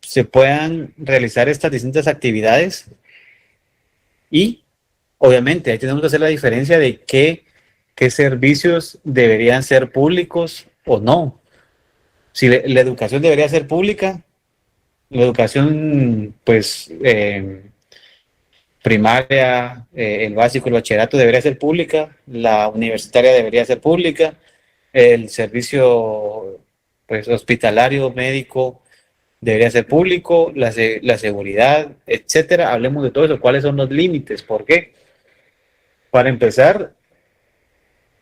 se puedan realizar estas distintas actividades. Y obviamente ahí tenemos que hacer la diferencia de qué servicios deberían ser públicos o no. Si la educación debería ser pública, la educación pues primaria, el básico, el bachillerato debería ser pública, la universitaria debería ser pública, el servicio pues hospitalario, médico debería ser público, la seguridad, etcétera. Hablemos de todo eso, cuáles son los límites, ¿por qué? Para empezar,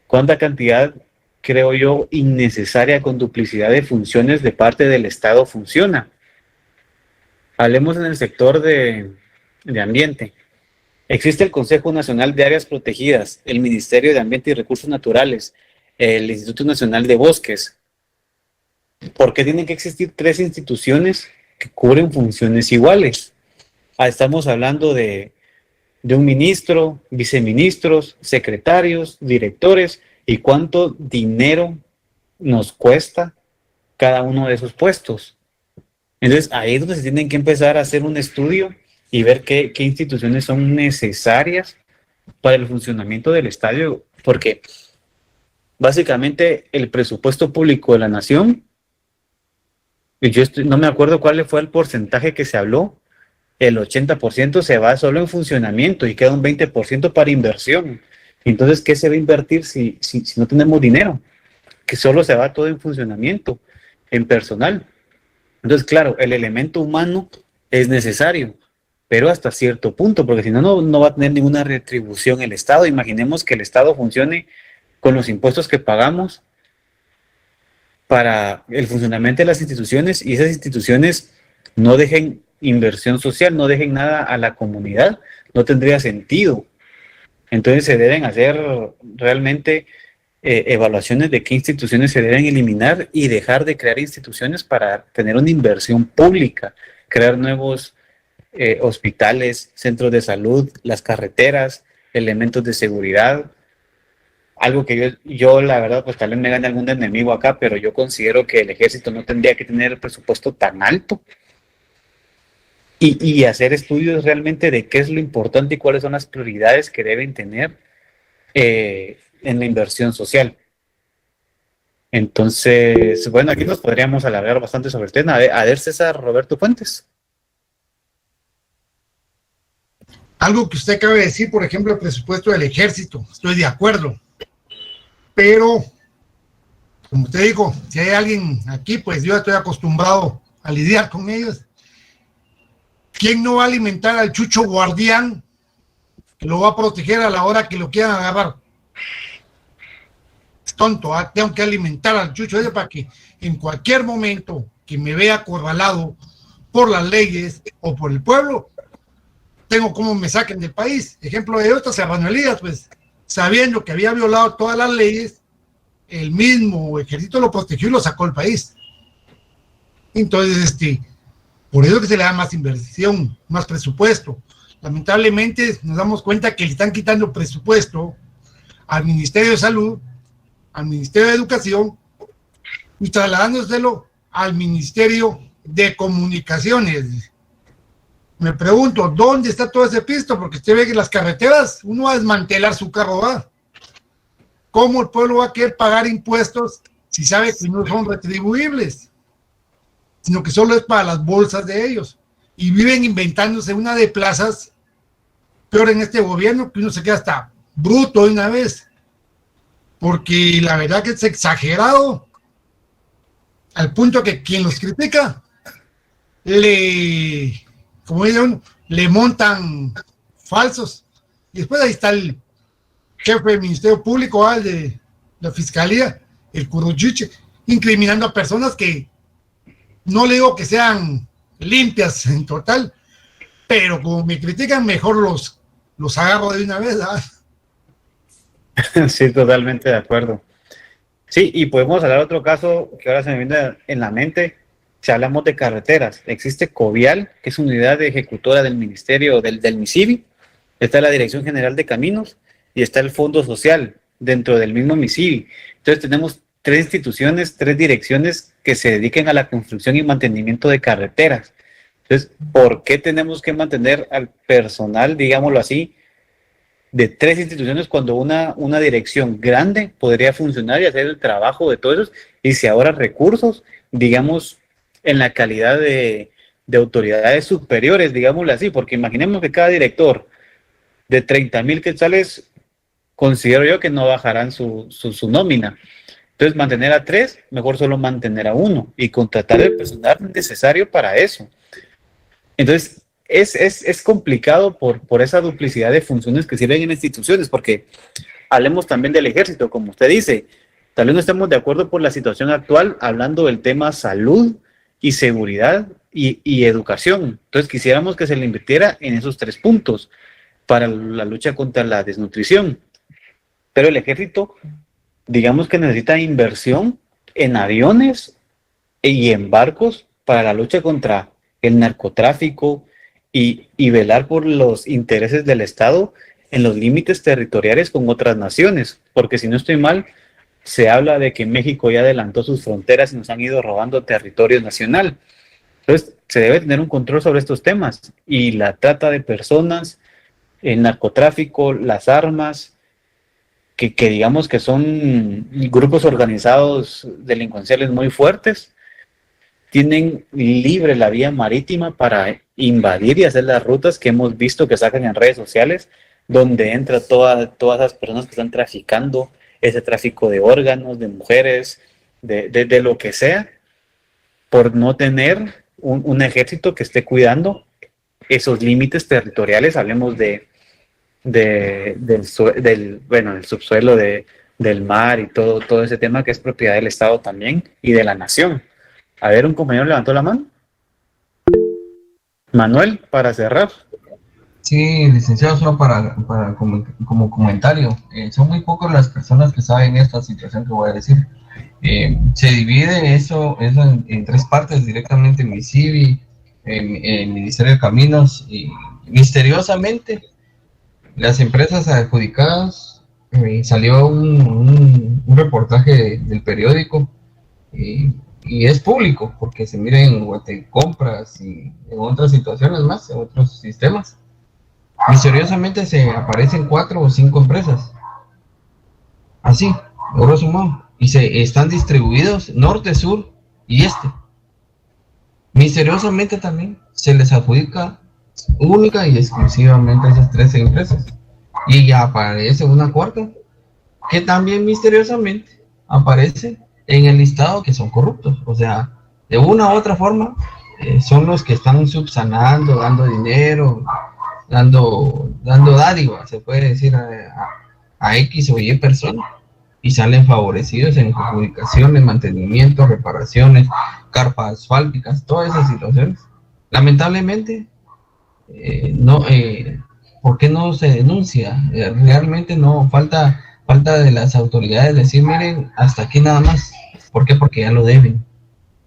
¿cuánta cantidad, creo yo, innecesaria con duplicidad de funciones de parte del Estado funciona? Hablemos en el sector de ambiente. Existe el Consejo Nacional de Áreas Protegidas, el Ministerio de Ambiente y Recursos Naturales, el Instituto Nacional de Bosques. ¿Por qué tienen que existir 3 instituciones que cubren funciones iguales? Estamos hablando de un ministro, viceministros, secretarios, directores, y cuánto dinero nos cuesta cada uno de esos puestos. Entonces, ahí es donde se tienen que empezar a hacer un estudio y ver qué instituciones son necesarias para el funcionamiento del estadio, porque básicamente el presupuesto público de la nación, yo no me acuerdo cuál fue el porcentaje que se habló, el 80% se va solo en funcionamiento y queda un 20% para inversión. Entonces, ¿qué se va a invertir si no tenemos dinero? Que solo se va todo en funcionamiento, en personal. Entonces, claro, el elemento humano es necesario, pero hasta cierto punto, porque si no, no va a tener ninguna retribución el Estado. Imaginemos que el Estado funcione con los impuestos que pagamos para el funcionamiento de las instituciones, y esas instituciones no dejen inversión social, no dejen nada a la comunidad, no tendría sentido. Entonces se deben hacer realmente evaluaciones de qué instituciones se deben eliminar y dejar de crear instituciones para tener una inversión pública, crear nuevos hospitales, centros de salud, las carreteras, elementos de seguridad. Algo que yo la verdad, pues tal vez me gane algún enemigo acá, pero yo considero que el ejército no tendría que tener el presupuesto tan alto, y hacer estudios realmente de qué es lo importante y cuáles son las prioridades que deben tener en la inversión social. Entonces, bueno, aquí nos podríamos alargar bastante sobre el tema. A ver, César Roberto Fuentes. Algo que usted acaba de decir, por ejemplo, el presupuesto del ejército, estoy de acuerdo. Pero, como usted dijo, si hay alguien aquí, pues yo estoy acostumbrado a lidiar con ellos. ¿Quién no va a alimentar al chucho guardián que lo va a proteger a la hora que lo quieran agarrar? Es tonto, ¿eh? Tengo que alimentar al chucho ese para que en cualquier momento que me vea acorralado por las leyes o por el pueblo, tengo cómo me saquen del país. Ejemplo de estas Serrano Elías, pues sabiendo que había violado todas las leyes, el mismo ejército lo protegió y lo sacó del país. Entonces, por eso que se le da más inversión, más presupuesto. Lamentablemente nos damos cuenta que le están quitando presupuesto al Ministerio de Salud, al Ministerio de Educación, y trasladándoselo al Ministerio de Comunicaciones. Me pregunto, ¿dónde está todo ese pisto? Porque usted ve que las carreteras, uno va a desmantelar su carro, ¿va? ¿Cómo el pueblo va a querer pagar impuestos si sabe que no son retribuibles? Sino que solo es para las bolsas de ellos. Y viven inventándose una de plazas, peor en este gobierno, que uno se queda hasta bruto de una vez. Porque la verdad que es exagerado, al punto que quien los critica, como dice uno, le montan falsos. Y después ahí está el jefe del Ministerio Público, el de la Fiscalía, el Curuchiche, incriminando a personas que no le digo que sean limpias en total, pero como me critican, mejor los agarro de una vez, ¿verdad? Sí, totalmente de acuerdo. Sí, y podemos hablar de otro caso que ahora se me viene en la mente. Si hablamos de carreteras, existe COVIAL, que es unidad ejecutora del Ministerio del MISIVI, está la Dirección General de Caminos y está el Fondo Social dentro del mismo MISIVI. Entonces tenemos tres instituciones, tres direcciones que se dediquen a la construcción y mantenimiento de carreteras. Entonces, ¿por qué tenemos que mantener al personal, digámoslo así, de tres instituciones cuando una dirección grande podría funcionar y hacer el trabajo de todos esos, y si ahora recursos, digamos, en la calidad de autoridades superiores, digámoslo así? Porque imaginemos que cada director de 30,000 quetzales, considero yo que no bajarán su nómina. Entonces, mantener a tres, mejor solo mantener a uno y contratar el personal necesario para eso. Entonces, es complicado por esa duplicidad de funciones que sirven en instituciones, porque hablemos también del ejército, como usted dice, tal vez no estemos de acuerdo por la situación actual, hablando del tema salud y seguridad y educación. Entonces, quisiéramos que se le invirtiera en esos tres puntos para la lucha contra la desnutrición. Pero el ejército, digamos que necesita inversión en aviones y en barcos para la lucha contra el narcotráfico y velar por los intereses del Estado en los límites territoriales con otras naciones, porque si no estoy mal, se habla de que México ya adelantó sus fronteras y nos han ido robando territorio nacional. Entonces, se debe tener un control sobre estos temas, y la trata de personas, el narcotráfico, las armas, que digamos que son grupos organizados delincuenciales muy fuertes, tienen libre la vía marítima para invadir y hacer las rutas que hemos visto que sacan en redes sociales, donde entra todas las personas que están traficando, ese tráfico de órganos, de mujeres, de lo que sea, por no tener un ejército que esté cuidando esos límites territoriales, hablemos del subsuelo del mar y todo ese tema que es propiedad del Estado también y de la nación. A ver, un compañero levantó la mano. Manuel, para cerrar. Sí, licenciado, solo como comentario, son muy pocas las personas que saben esta situación que voy a decir. Se divide eso en tres partes, directamente MISIBI, el Ministerio de Caminos, y misteriosamente las empresas adjudicadas, salió un reportaje del periódico, y es público, porque se mira en Guatecompras y en otras situaciones más, en otros sistemas. Misteriosamente se aparecen 4 o 5 empresas, así, grosso modo, y se están distribuidos norte, sur y este. Misteriosamente también se les adjudica única y exclusivamente a esas 13 empresas, y ya aparece una cuarta que también misteriosamente aparece en el listado, que son corruptos. O sea, de una u otra forma, son los que están subsanando, dando dinero, dando dádiva, se puede decir, a X o Y personas, y salen favorecidos en adjudicaciones, mantenimiento, reparaciones, carpas asfálticas, todas esas situaciones. Lamentablemente, ¿por qué no se denuncia? Realmente no, falta de las autoridades decir, miren, hasta aquí nada más. ¿Por qué? Porque ya lo deben.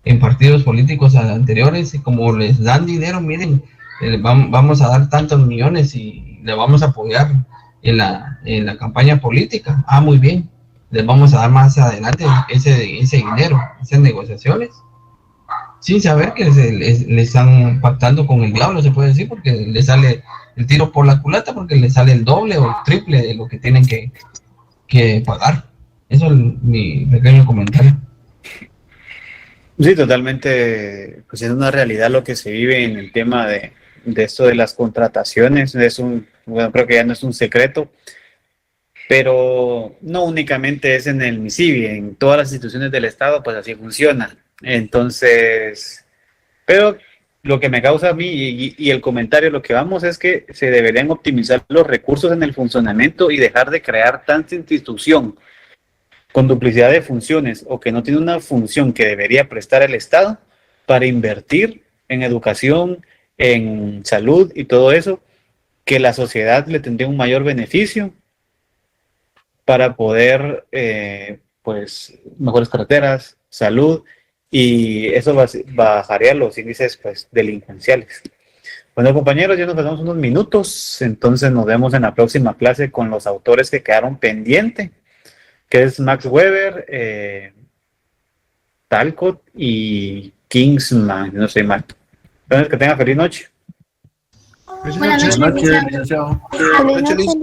En partidos políticos anteriores, y como les dan dinero, miren, vamos a dar tantos millones y le vamos a apoyar en la campaña política. Ah, muy bien, les vamos a dar más adelante ese dinero, esas negociaciones, sin saber que le están pactando con el diablo, se puede decir, porque le sale el tiro por la culata, porque le sale el doble o el triple de lo que tienen que pagar. Eso es mi pequeño comentario. Sí, totalmente, pues es una realidad lo que se vive en el tema de esto de las contrataciones. Bueno, creo que ya no es un secreto, pero no únicamente es en el MISIBI, en todas las instituciones del Estado, pues así funciona. Entonces, pero lo que me causa a mí y el comentario, lo que vamos es que se deberían optimizar los recursos en el funcionamiento y dejar de crear tanta institución con duplicidad de funciones o que no tiene una función que debería prestar el Estado para invertir en educación, en salud y todo eso, que la sociedad le tendría un mayor beneficio para poder, pues, mejores carreteras, salud, y eso bajaría los índices, pues, delincuenciales. Bueno, compañeros, ya nos pasamos unos minutos, entonces nos vemos en la próxima clase con los autores que quedaron pendientes, que es Max Weber, Talcott y Kingsman, no sé mal. Entonces, que tenga feliz noche. Buenas noches, licenciado. Buenas noches.